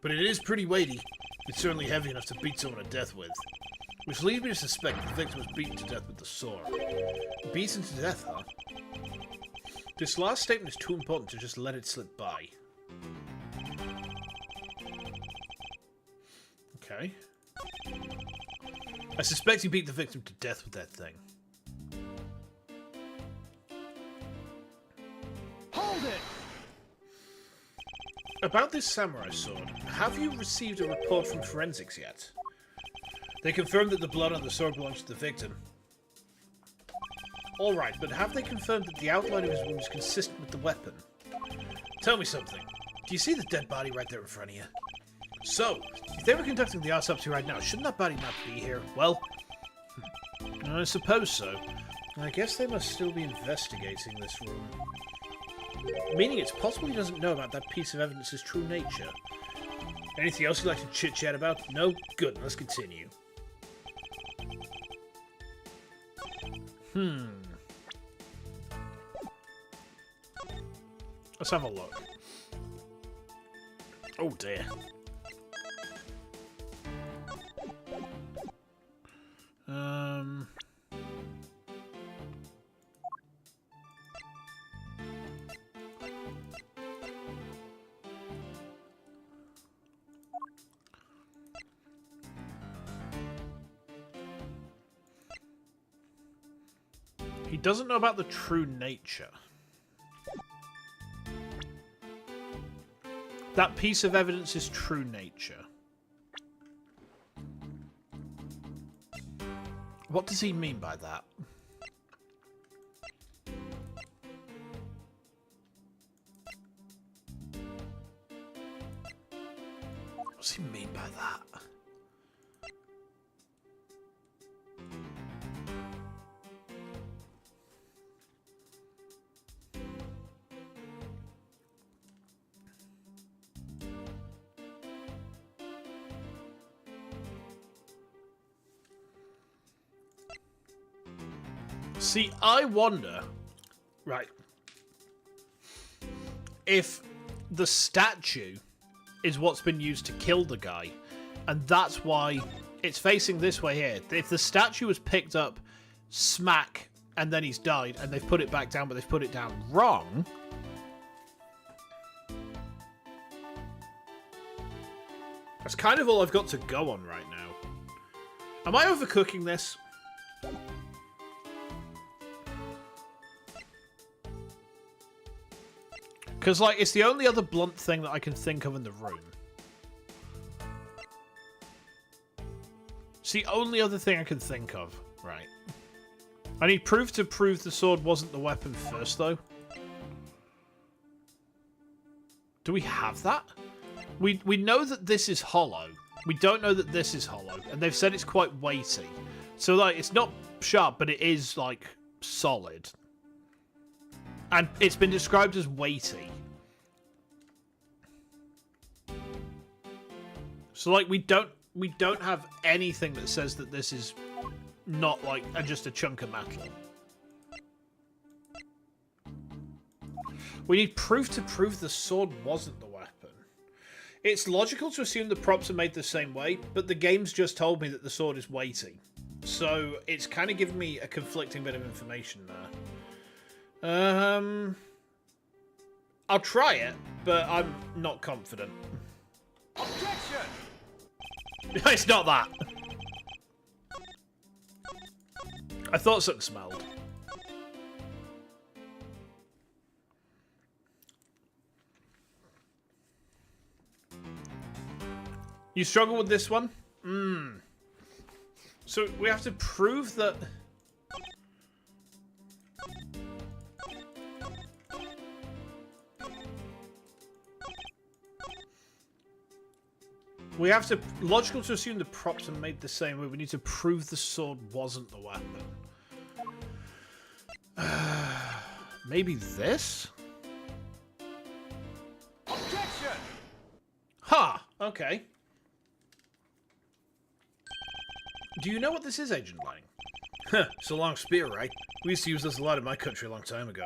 But it is pretty weighty. It's certainly heavy enough to beat someone to death with. Which leads me to suspect that the victim was beaten to death with the sword. Beaten to death, huh? This last statement is too important to just let it slip by. Okay. I suspect he beat the victim to death with that thing. Hold it! About this samurai sword, have you received a report from forensics yet? They confirmed that the blood on the sword belongs to the victim. Alright, but have they confirmed that the outline of his wound is consistent with the weapon? Tell me something. Do you see the dead body right there in front of you? So, if they were conducting the autopsy right now, shouldn't that body not be here? Well, I suppose so. I guess they must still be investigating this room. Meaning it's possible he doesn't know about that piece of evidence's true nature. Anything else you'd like to chit-chat about? No? Good, let's continue. Let's have a look. Oh dear. He doesn't know about the true nature. That piece of evidence is true nature. What does he mean by that? What does he mean by that? See, I wonder, right, if the statue is what's been used to kill the guy, and that's why it's facing this way here. If the statue was picked up, smack, and then he's died, and they've put it back down, but they've put it down wrong, that's kind of all I've got to go on right now. Am I overcooking this? Because, like, it's the only other blunt thing that I can think of in the room. It's the only other thing I can think of. Right. I need proof to prove the sword wasn't the weapon first, though. Do we have that? We know that this is hollow. We don't know that this is hollow. And they've said it's quite weighty. So, like, it's not sharp, but it is, like, solid. And it's been described as weighty. So, like, we don't have anything that says that this is not, like, just a chunk of metal. We need proof to prove the sword wasn't the weapon. It's logical to assume the props are made the same way, but the game's just told me that the sword is weighty. So, it's kind of giving me a conflicting bit of information there. I'll try it, but I'm not confident. Objection! It's not that. I thought something smelled. You struggle with this one? So we have to prove that... We have to... Logical to assume the props are made the same way. We need to prove the sword wasn't the weapon. Maybe this? Objection! Ha! Okay. Do you know what this is, Agent Lang? Huh, it's a long spear, right? We used to use this a lot in my country a long time ago.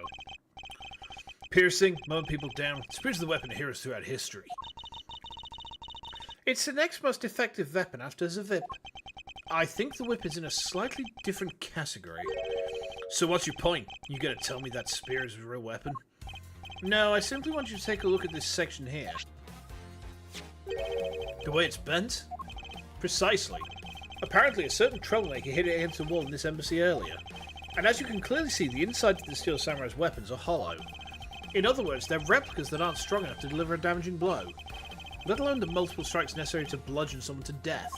Piercing, mowing people down. Spears are the weapon of heroes throughout history. It's the next most effective weapon after the whip. I think the whip is in a slightly different category. So what's your point? You gonna tell me that spear is a real weapon? No, I simply want you to take a look at this section here. The way it's bent? Precisely. Apparently a certain troublemaker hit it against the wall in this embassy earlier. And as you can clearly see, the insides of the Steel Samurai's weapons are hollow. In other words, they're replicas that aren't strong enough to deliver a damaging blow. Let alone the multiple strikes necessary to bludgeon someone to death.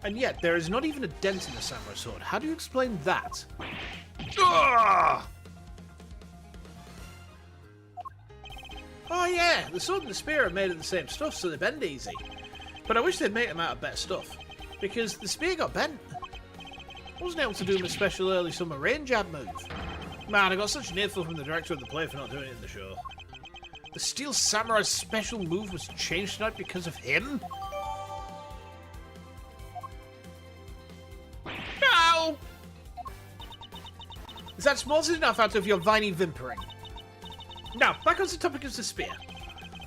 And yet, there is not even a dent in the samurai sword. How do you explain that? Ugh! Oh yeah, the sword and the spear are made of the same stuff, so they bend easy. But I wish they'd made them out of better stuff. Because the spear got bent. I wasn't able to do my special early summer rain jab move. Man, I got such an earful from the director of the play for not doing it in the show. The Steel Samurai's special move was changed tonight because of him? No! Is that small enough out of your viney whimpering? Now, back on the topic of the spear.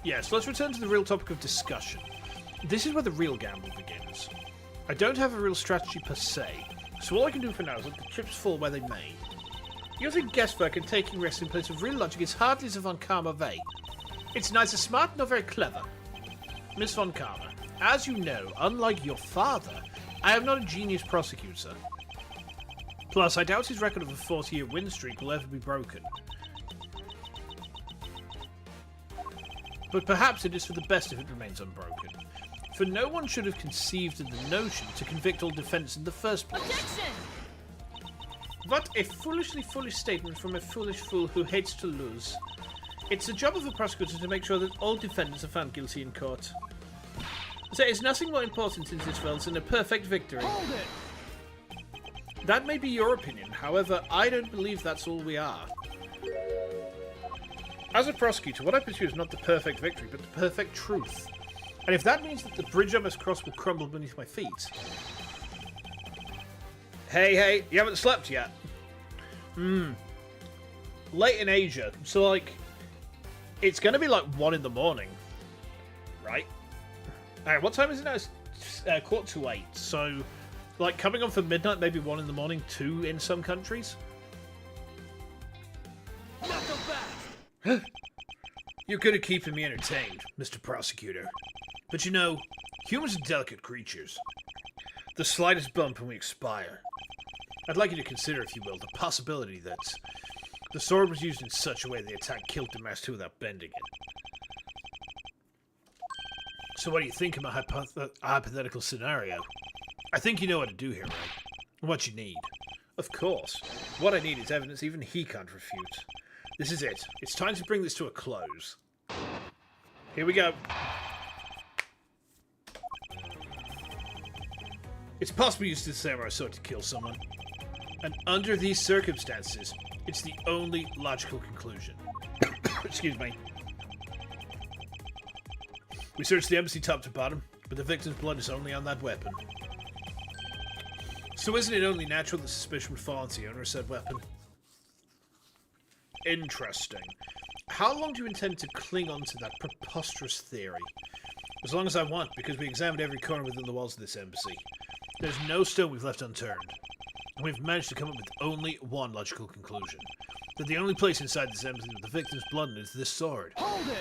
Yes, let's return to the real topic of discussion. This is where the real gamble begins. I don't have a real strategy per se, so all I can do for now is let the chips fall where they may. Using guesswork and taking risks in place of real logic is hardly the von Karma way. It's neither smart nor very clever. Miss von Karma, as you know, unlike your father, I am not a genius prosecutor. Plus, I doubt his record of a 40-year win streak will ever be broken. But perhaps it is for the best if it remains unbroken. For no one should have conceived of the notion to convict all defendants in the first place. Objection! What a foolishly foolish statement from a foolish fool who hates to lose. It's the job of a prosecutor to make sure that all defendants are found guilty in court. There is nothing more important in this world than a perfect victory. Hold it! That may be your opinion, however, I don't believe that's all we are. As a prosecutor, what I pursue is not the perfect victory, but the perfect truth. And if that means that the bridge I must cross will crumble beneath my feet... Hey, you haven't slept yet? Late in Asia, so like... It's gonna be like 1 in the morning. Right? Alright, what time is it now? It's 7:45, so... Like, coming on for midnight, maybe 1 in the morning, 2 in some countries? Not so fast! You're good at keeping me entertained, Mr. Prosecutor. But you know, humans are delicate creatures. The slightest bump and we expire. I'd like you to consider, if you will, the possibility that the sword was used in such a way the attack killed the Master without bending it. So what do you think of my hypothetical scenario? I think you know what to do here, right? And what you need. Of course. What I need is evidence even he can't refute. This is it. It's time to bring this to a close. Here we go. It's possible to use the samurai sword to kill someone. And under these circumstances, it's the only logical conclusion. Excuse me. We searched the embassy top to bottom, but the victim's blood is only on that weapon. So isn't it only natural that suspicion would fall onto the owner of said weapon? Interesting. How long do you intend to cling on to that preposterous theory? As long as I want, because we examined every corner within the walls of this embassy. There's no stone we've left unturned. And we've managed to come up with only one logical conclusion. That the only place inside this embassy with the victim's blood in is this sword. Hold it!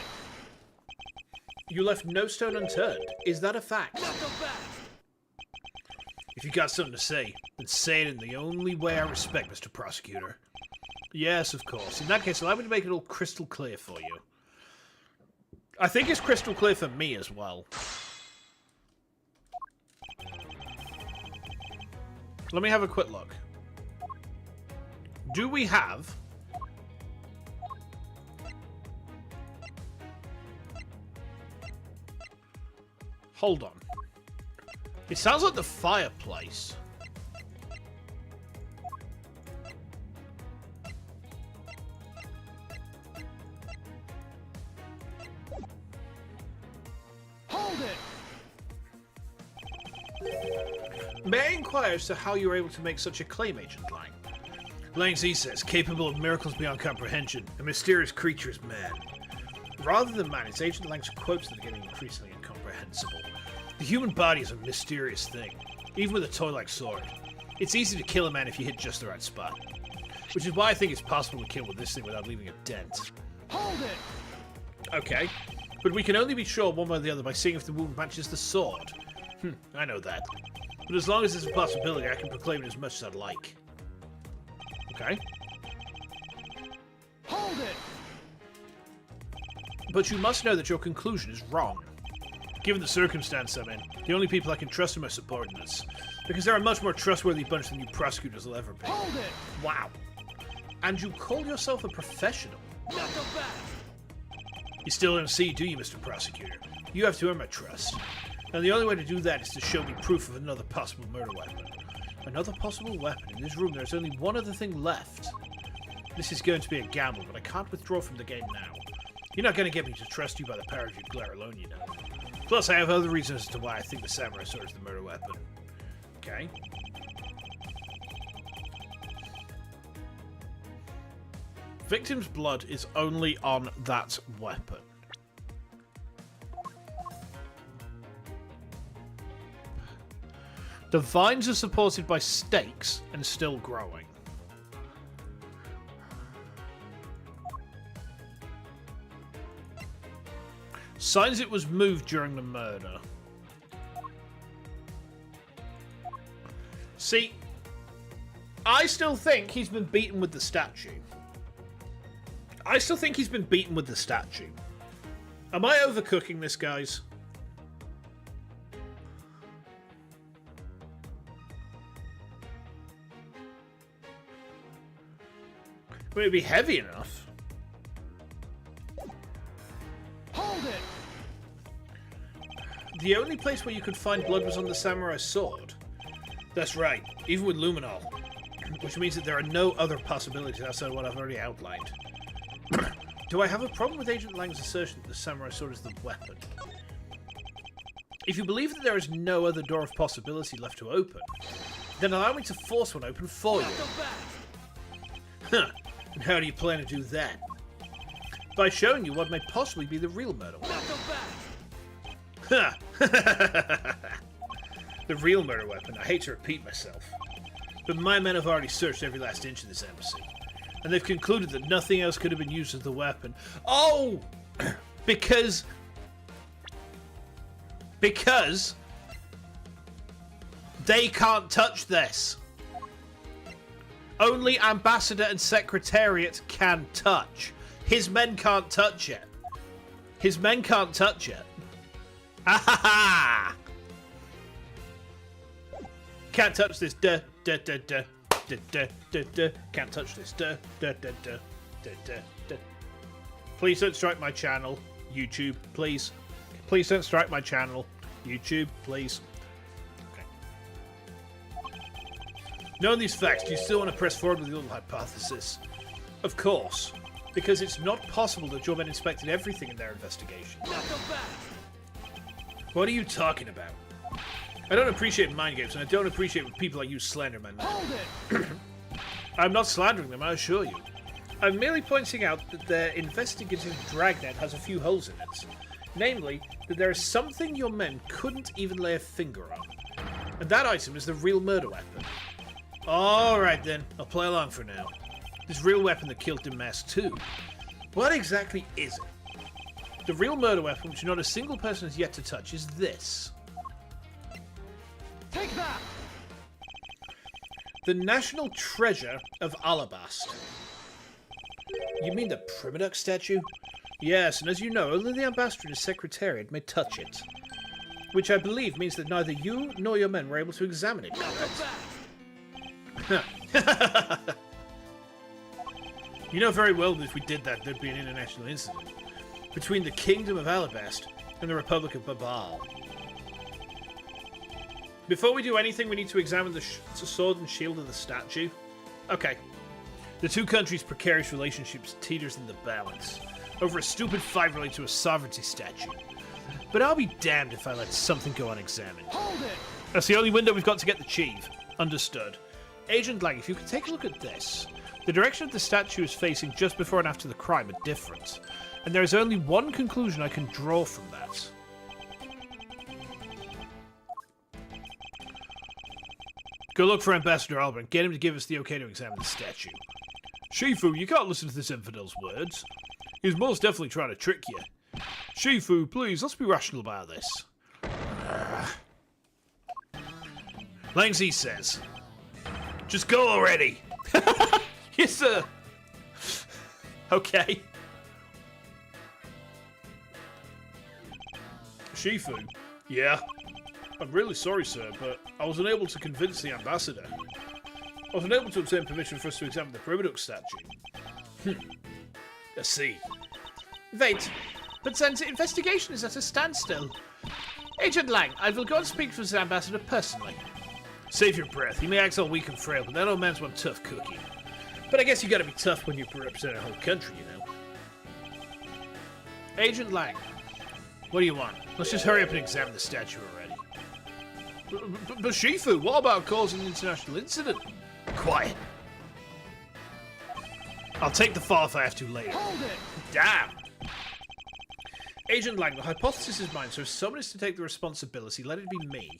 You left no stone unturned. Is that a fact? Not so fast! If you got something to say, then say it in the only way I respect, Mr. Prosecutor. Yes, of course. In that case, allow me to make it all crystal clear for you. I think it's crystal clear for me as well. Let me have a quick look. Do we have... Hold on. It sounds like the fireplace. Hold it! May I inquire as to how you were able to make such a claim, Agent Lang? Lang Z says, capable of miracles beyond comprehension, a mysterious creature is man. Rather than man, it's Agent Lang's quotes that are getting increasingly incomprehensible. The human body is a mysterious thing, even with a toy-like sword. It's easy to kill a man if you hit just the right spot. Which is why I think it's possible to kill with this thing without leaving a dent. Hold it! Okay, but we can only be sure one way or the other by seeing if the wound matches the sword. I know that. But as long as there's a possibility, I can proclaim it as much as I'd like. Okay? Hold it! But you must know that your conclusion is wrong. Given the circumstance I'm in, the only people I can trust are my subordinates. Because they're a much more trustworthy bunch than you prosecutors will ever be. Hold it! Wow. And you call yourself a professional? Not so fast! You still don't see, do you, Mr. Prosecutor? You have to earn my trust. And the only way to do that is to show me proof of another possible murder weapon. Another possible weapon? In this room there's only one other thing left. This is going to be a gamble, but I can't withdraw from the game now. You're not going to get me to trust you by the power of your glare alone, you know. Plus, I have other reasons as to why I think the samurai sword is the murder weapon. Okay. Victim's blood is only on that weapon. The vines are supported by stakes and still growing. Signs it was moved during the murder. See, I still think he's been beaten with the statue. I still think he's been beaten with the statue. Am I overcooking this, guys? Would it be heavy enough? Hold it! The only place where you could find blood was on the samurai sword. That's right, even with luminol. Which means that there are no other possibilities outside of what I've already outlined. Do I have a problem with Agent Lang's assertion that the samurai sword is the weapon? If you believe that there is no other door of possibility left to open, then allow me to force one open for you. Huh. And how do you plan to do that? By showing you what may possibly be the real murder weapon. Ha! The real murder weapon. I hate to repeat myself, but my men have already searched every last inch of this embassy, and they've concluded that nothing else could have been used as the weapon. Oh! Because they can't touch this. Only Ambassador and Secretariat can touch. His men can't touch it. His men can't touch it. Ha ha ha! Can't touch this. Duh, duh, duh, duh, duh, duh, duh, duh. Can't touch this. Duh, duh, duh, duh, duh, duh, duh. Please don't strike my channel, YouTube. Please. Please don't strike my channel, YouTube. Please. Knowing these facts, do you still want to press forward with the old hypothesis? Of course, because it's not possible that your men inspected everything in their investigation. What are you talking about? I don't appreciate mind games, and I don't appreciate when people like you slander my men. Hold it! I'm not slandering them, I assure you. I'm merely pointing out that their investigative dragnet has a few holes in it. Namely, that there is something your men couldn't even lay a finger on. And that item is the real murder weapon. Alright then, I'll play along for now. This real weapon that killed Damask too. What exactly is it? The real murder weapon, which not a single person has yet to touch, is this. Take that! The National Treasure of Alabast. You mean the Primadux statue? Yes, and as you know, only the Ambassador and his Secretariat may touch it. Which I believe means that neither you nor your men were able to examine it, correct? You know very well that if we did that, there'd be an international incident between the Kingdom of Alabast and the Republic of Babal. Before we do anything, we need to examine the sword and shield of the statue. Okay. The two countries' precarious relationships teeters in the balance over a stupid fight related to a sovereignty statue. But I'll be damned if I let something go unexamined. Hold it! That's the only window we've got to get the chief. Understood. Agent Lang, if you could take a look at this. The direction of the statue is facing just before and after the crime are different. And there is only one conclusion I can draw from that. Go look for Ambassador Albert. Get him to give us the okay to examine the statue. Shifu, you can't listen to this infidel's words. He's most definitely trying to trick you. Shifu, please, let's be rational about this. Langzi says, just go already. Yes, sir. Okay. Shifu, yeah. I'm really sorry, sir, but I was unable to convince the ambassador. I was unable to obtain permission for us to examine the Primadux statue. I see. Wait, but then the investigation is at a standstill. Agent Lang, I will go and speak to the ambassador personally. Save your breath. He may act all weak and frail, but that old man's one tough cookie. But I guess you gotta be tough when you represent a whole country, you know. Agent Lang, what do you want? Let's just hurry up and examine the statue already. But Shifu, what about causing an international incident? Quiet. I'll take the fall if I have to later. Hold it! Damn! Agent Lang, the hypothesis is mine, so if someone is to take the responsibility, let it be me.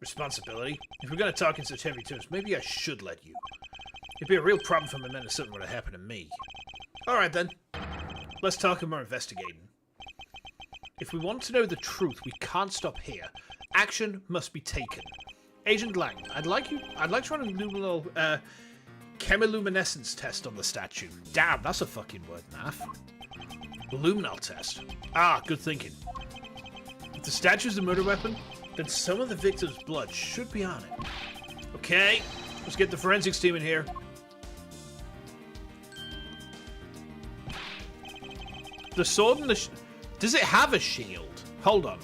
Responsibility? If we're going to talk in such heavy terms, maybe I should let you. It'd be a real problem for my men if something were to happen to me. Alright then. Let's talk more investigating. If we want to know the truth, we can't stop here. Action must be taken. Agent Lang, I'd like to run a luminal, chemiluminescence test on the statue. Damn, that's a fucking word, naff. Luminal test. Ah, good thinking. If the statue's a murder weapon, then some of the victim's blood should be on it. Okay, let's get the forensics team in here. The sword and the... Does it have a shield? Hold on.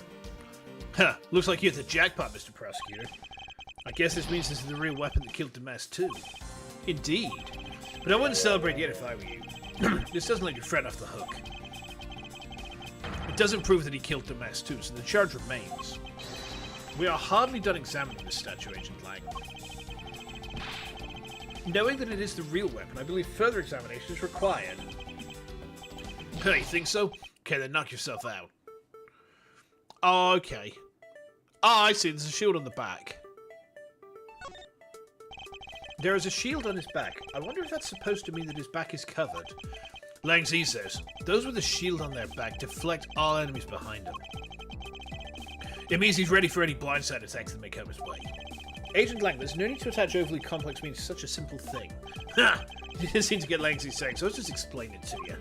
Huh, looks like you hit the jackpot, Mr. Prosecutor. I guess this means this is the real weapon that killed Damas too. Indeed. But I wouldn't celebrate yet if I were you. This doesn't let your friend off the hook. It doesn't prove that he killed Damas too, so the charge remains. We are hardly done examining this statue, Agent Lang. Knowing that it is the real weapon, I believe further examination is required. You think so? Okay, then knock yourself out. Oh, okay. Oh, I see. There's a shield on the back. There is a shield on his back. I wonder if that's supposed to mean that his back is covered. Lang's says, those with a shield on their back deflect all enemies behind him. It means he's ready for any blindside attacks that may come his way. Agent Lang, there's no need to attach overly complex meaning to such a simple thing. Ha! You didn't seem to get Lang's saying, so I'll just explain it to you.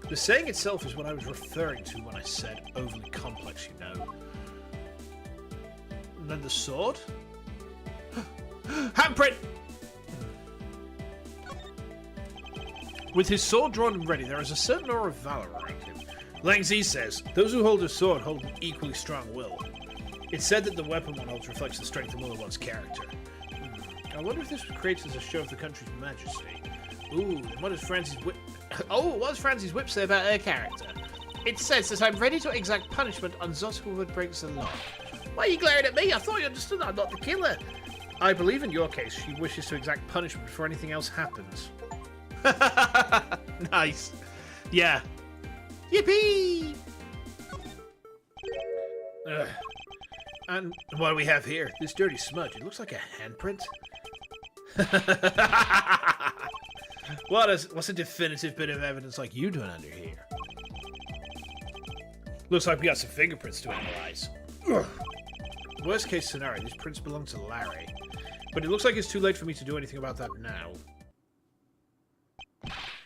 The saying itself is what I was referring to when I said overly complex, you know. And then the sword? Handprint! With his sword drawn and ready, there is a certain aura of valor around him. Lang Zi says, those who hold a sword hold an equally strong will. It's said that the weapon one holds reflects the strength and will of one's character. I wonder if this was created as a show of the country's majesty. Ooh, what does Francis Whip... Oh, what does Francis Whip say about her character? It says that I'm ready to exact punishment on those who would break the law. Why are you glaring at me? I thought you understood I'm not the killer. I believe in your case she wishes to exact punishment before anything else happens. Nice. Yeah. Yippee! And what do we have here? This dirty smudge. It looks like a handprint. What's a definitive bit of evidence like you doing under here? Looks like we got some fingerprints to analyze. Worst case scenario, these prints belong to Larry. But it looks like it's too late for me to do anything about that now.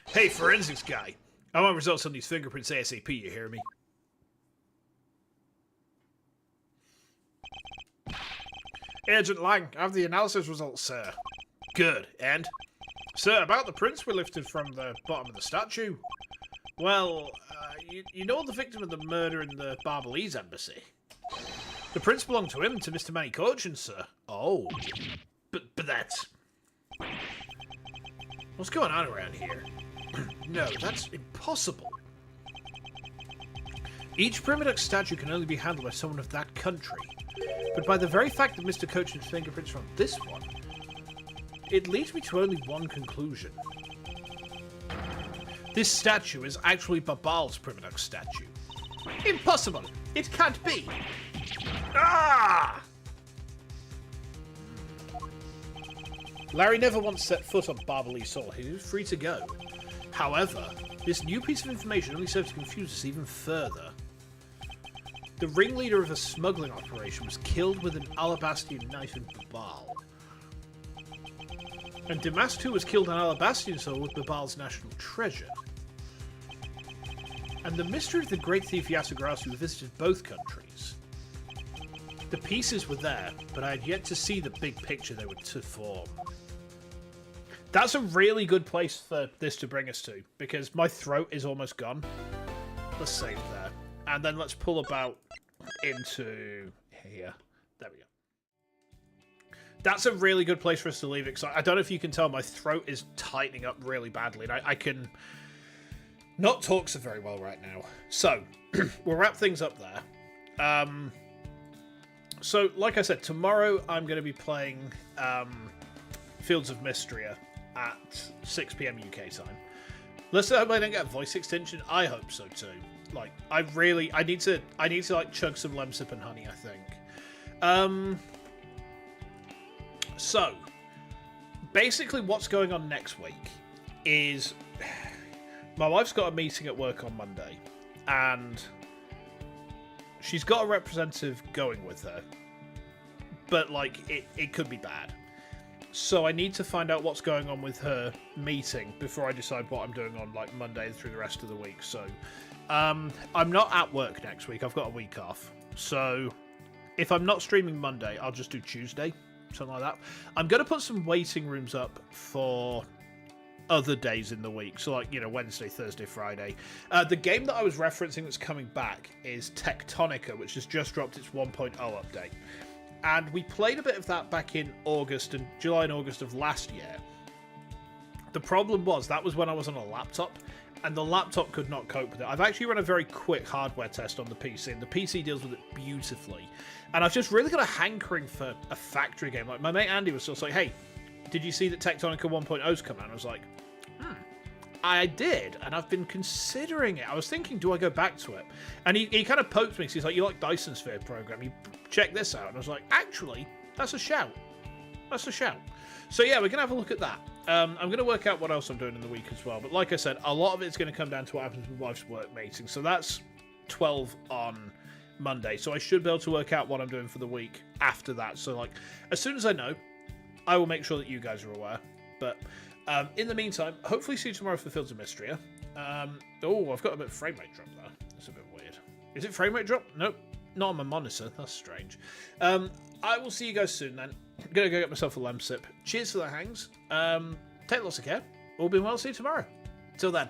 Hey, forensics guy. I want results on these fingerprints ASAP, you hear me? Agent Lang, I have the analysis results, sir. Good, and? Sir, about the prints we lifted from the bottom of the statue. Well, you know the victim of the murder in the Barbalese embassy? The prints belong to him, to Mr. Manny Cochin, sir. Oh. But that's... What's going on around here? No, that's impossible. Each Primiduck statue can only be handled by someone of that country. But by the very fact that Mr. Cochin's fingerprints are on this one, it leads me to only one conclusion. This statue is actually Babal's Primiduck statue. Impossible! It can't be! Ah! Larry never once set foot on Barbalese soil. He was free to go. However, this new piece of information only serves to confuse us even further. The ringleader of a smuggling operation was killed with an alabastrian knife in Babal. And Damas too was killed on alabastrian soil with Babal's national treasure. And the mystery of the great thief Yasugrasu visited both countries. The pieces were there, but I had yet to see the big picture they were to form. That's a really good place for this to bring us to, because my throat is almost gone. Let's save there. And then let's pull about into here. There we go. That's a really good place for us to leave it, because I don't know if you can tell, my throat is tightening up really badly, and I can not talk so very well right now. So, we'll wrap things up there. So, like I said, tomorrow I'm going to be playing Fields of Mystria at 6 PM UK time. Let's hope I don't get a voice extension. I hope so too. Like, I need to like chug some lemsip and honey, I think. So, basically what's going on next week is my wife's got a meeting at work on Monday, and she's got a representative going with her, but like it could be bad. So I need to find out what's going on with her meeting before I decide what I'm doing on like Monday through the rest of the week. So I'm not at work next week. I've got a week off. So if I'm not streaming Monday, I'll just do Tuesday, something like that. I'm going to put some waiting rooms up for other days in the week. So like, you know, Wednesday, Thursday, Friday. The game that I was referencing that's coming back is Tectonica, which has just dropped its 1.0 update. And we played a bit of that back in July and August of last year. The problem was that was when I was on a laptop, and the laptop could not cope with it. I've actually run a very quick hardware test on the PC, and the PC deals with it beautifully. And I've just really got a hankering for a factory game. Like, my mate Andy was just like, hey, did you see that Tectonica 1.0's come out? And I was like, I did, and I've been considering it. I was thinking, do I go back to it? And he kind of poked me, because he's like, you like Dyson Sphere program, you check this out. And I was like, actually, that's a shout. That's a shout. So yeah, we're going to have a look at that. I'm going to work out what else I'm doing in the week as well. But like I said, a lot of it's going to come down to what happens with my wife's work meeting. So that's 12 on Monday. So I should be able to work out what I'm doing for the week after that. So like, as soon as I know, I will make sure that you guys are aware. But in the meantime, hopefully see you tomorrow for Fields of Mystery. Oh, I've got a bit of frame rate drop there. That's a bit weird. Is it frame rate drop? Nope. Not on my monitor. That's strange. I will see you guys soon then. I'm going to go get myself a lamb sip. Cheers for the hangs. Take lots of care. All being well. See you tomorrow. Till then.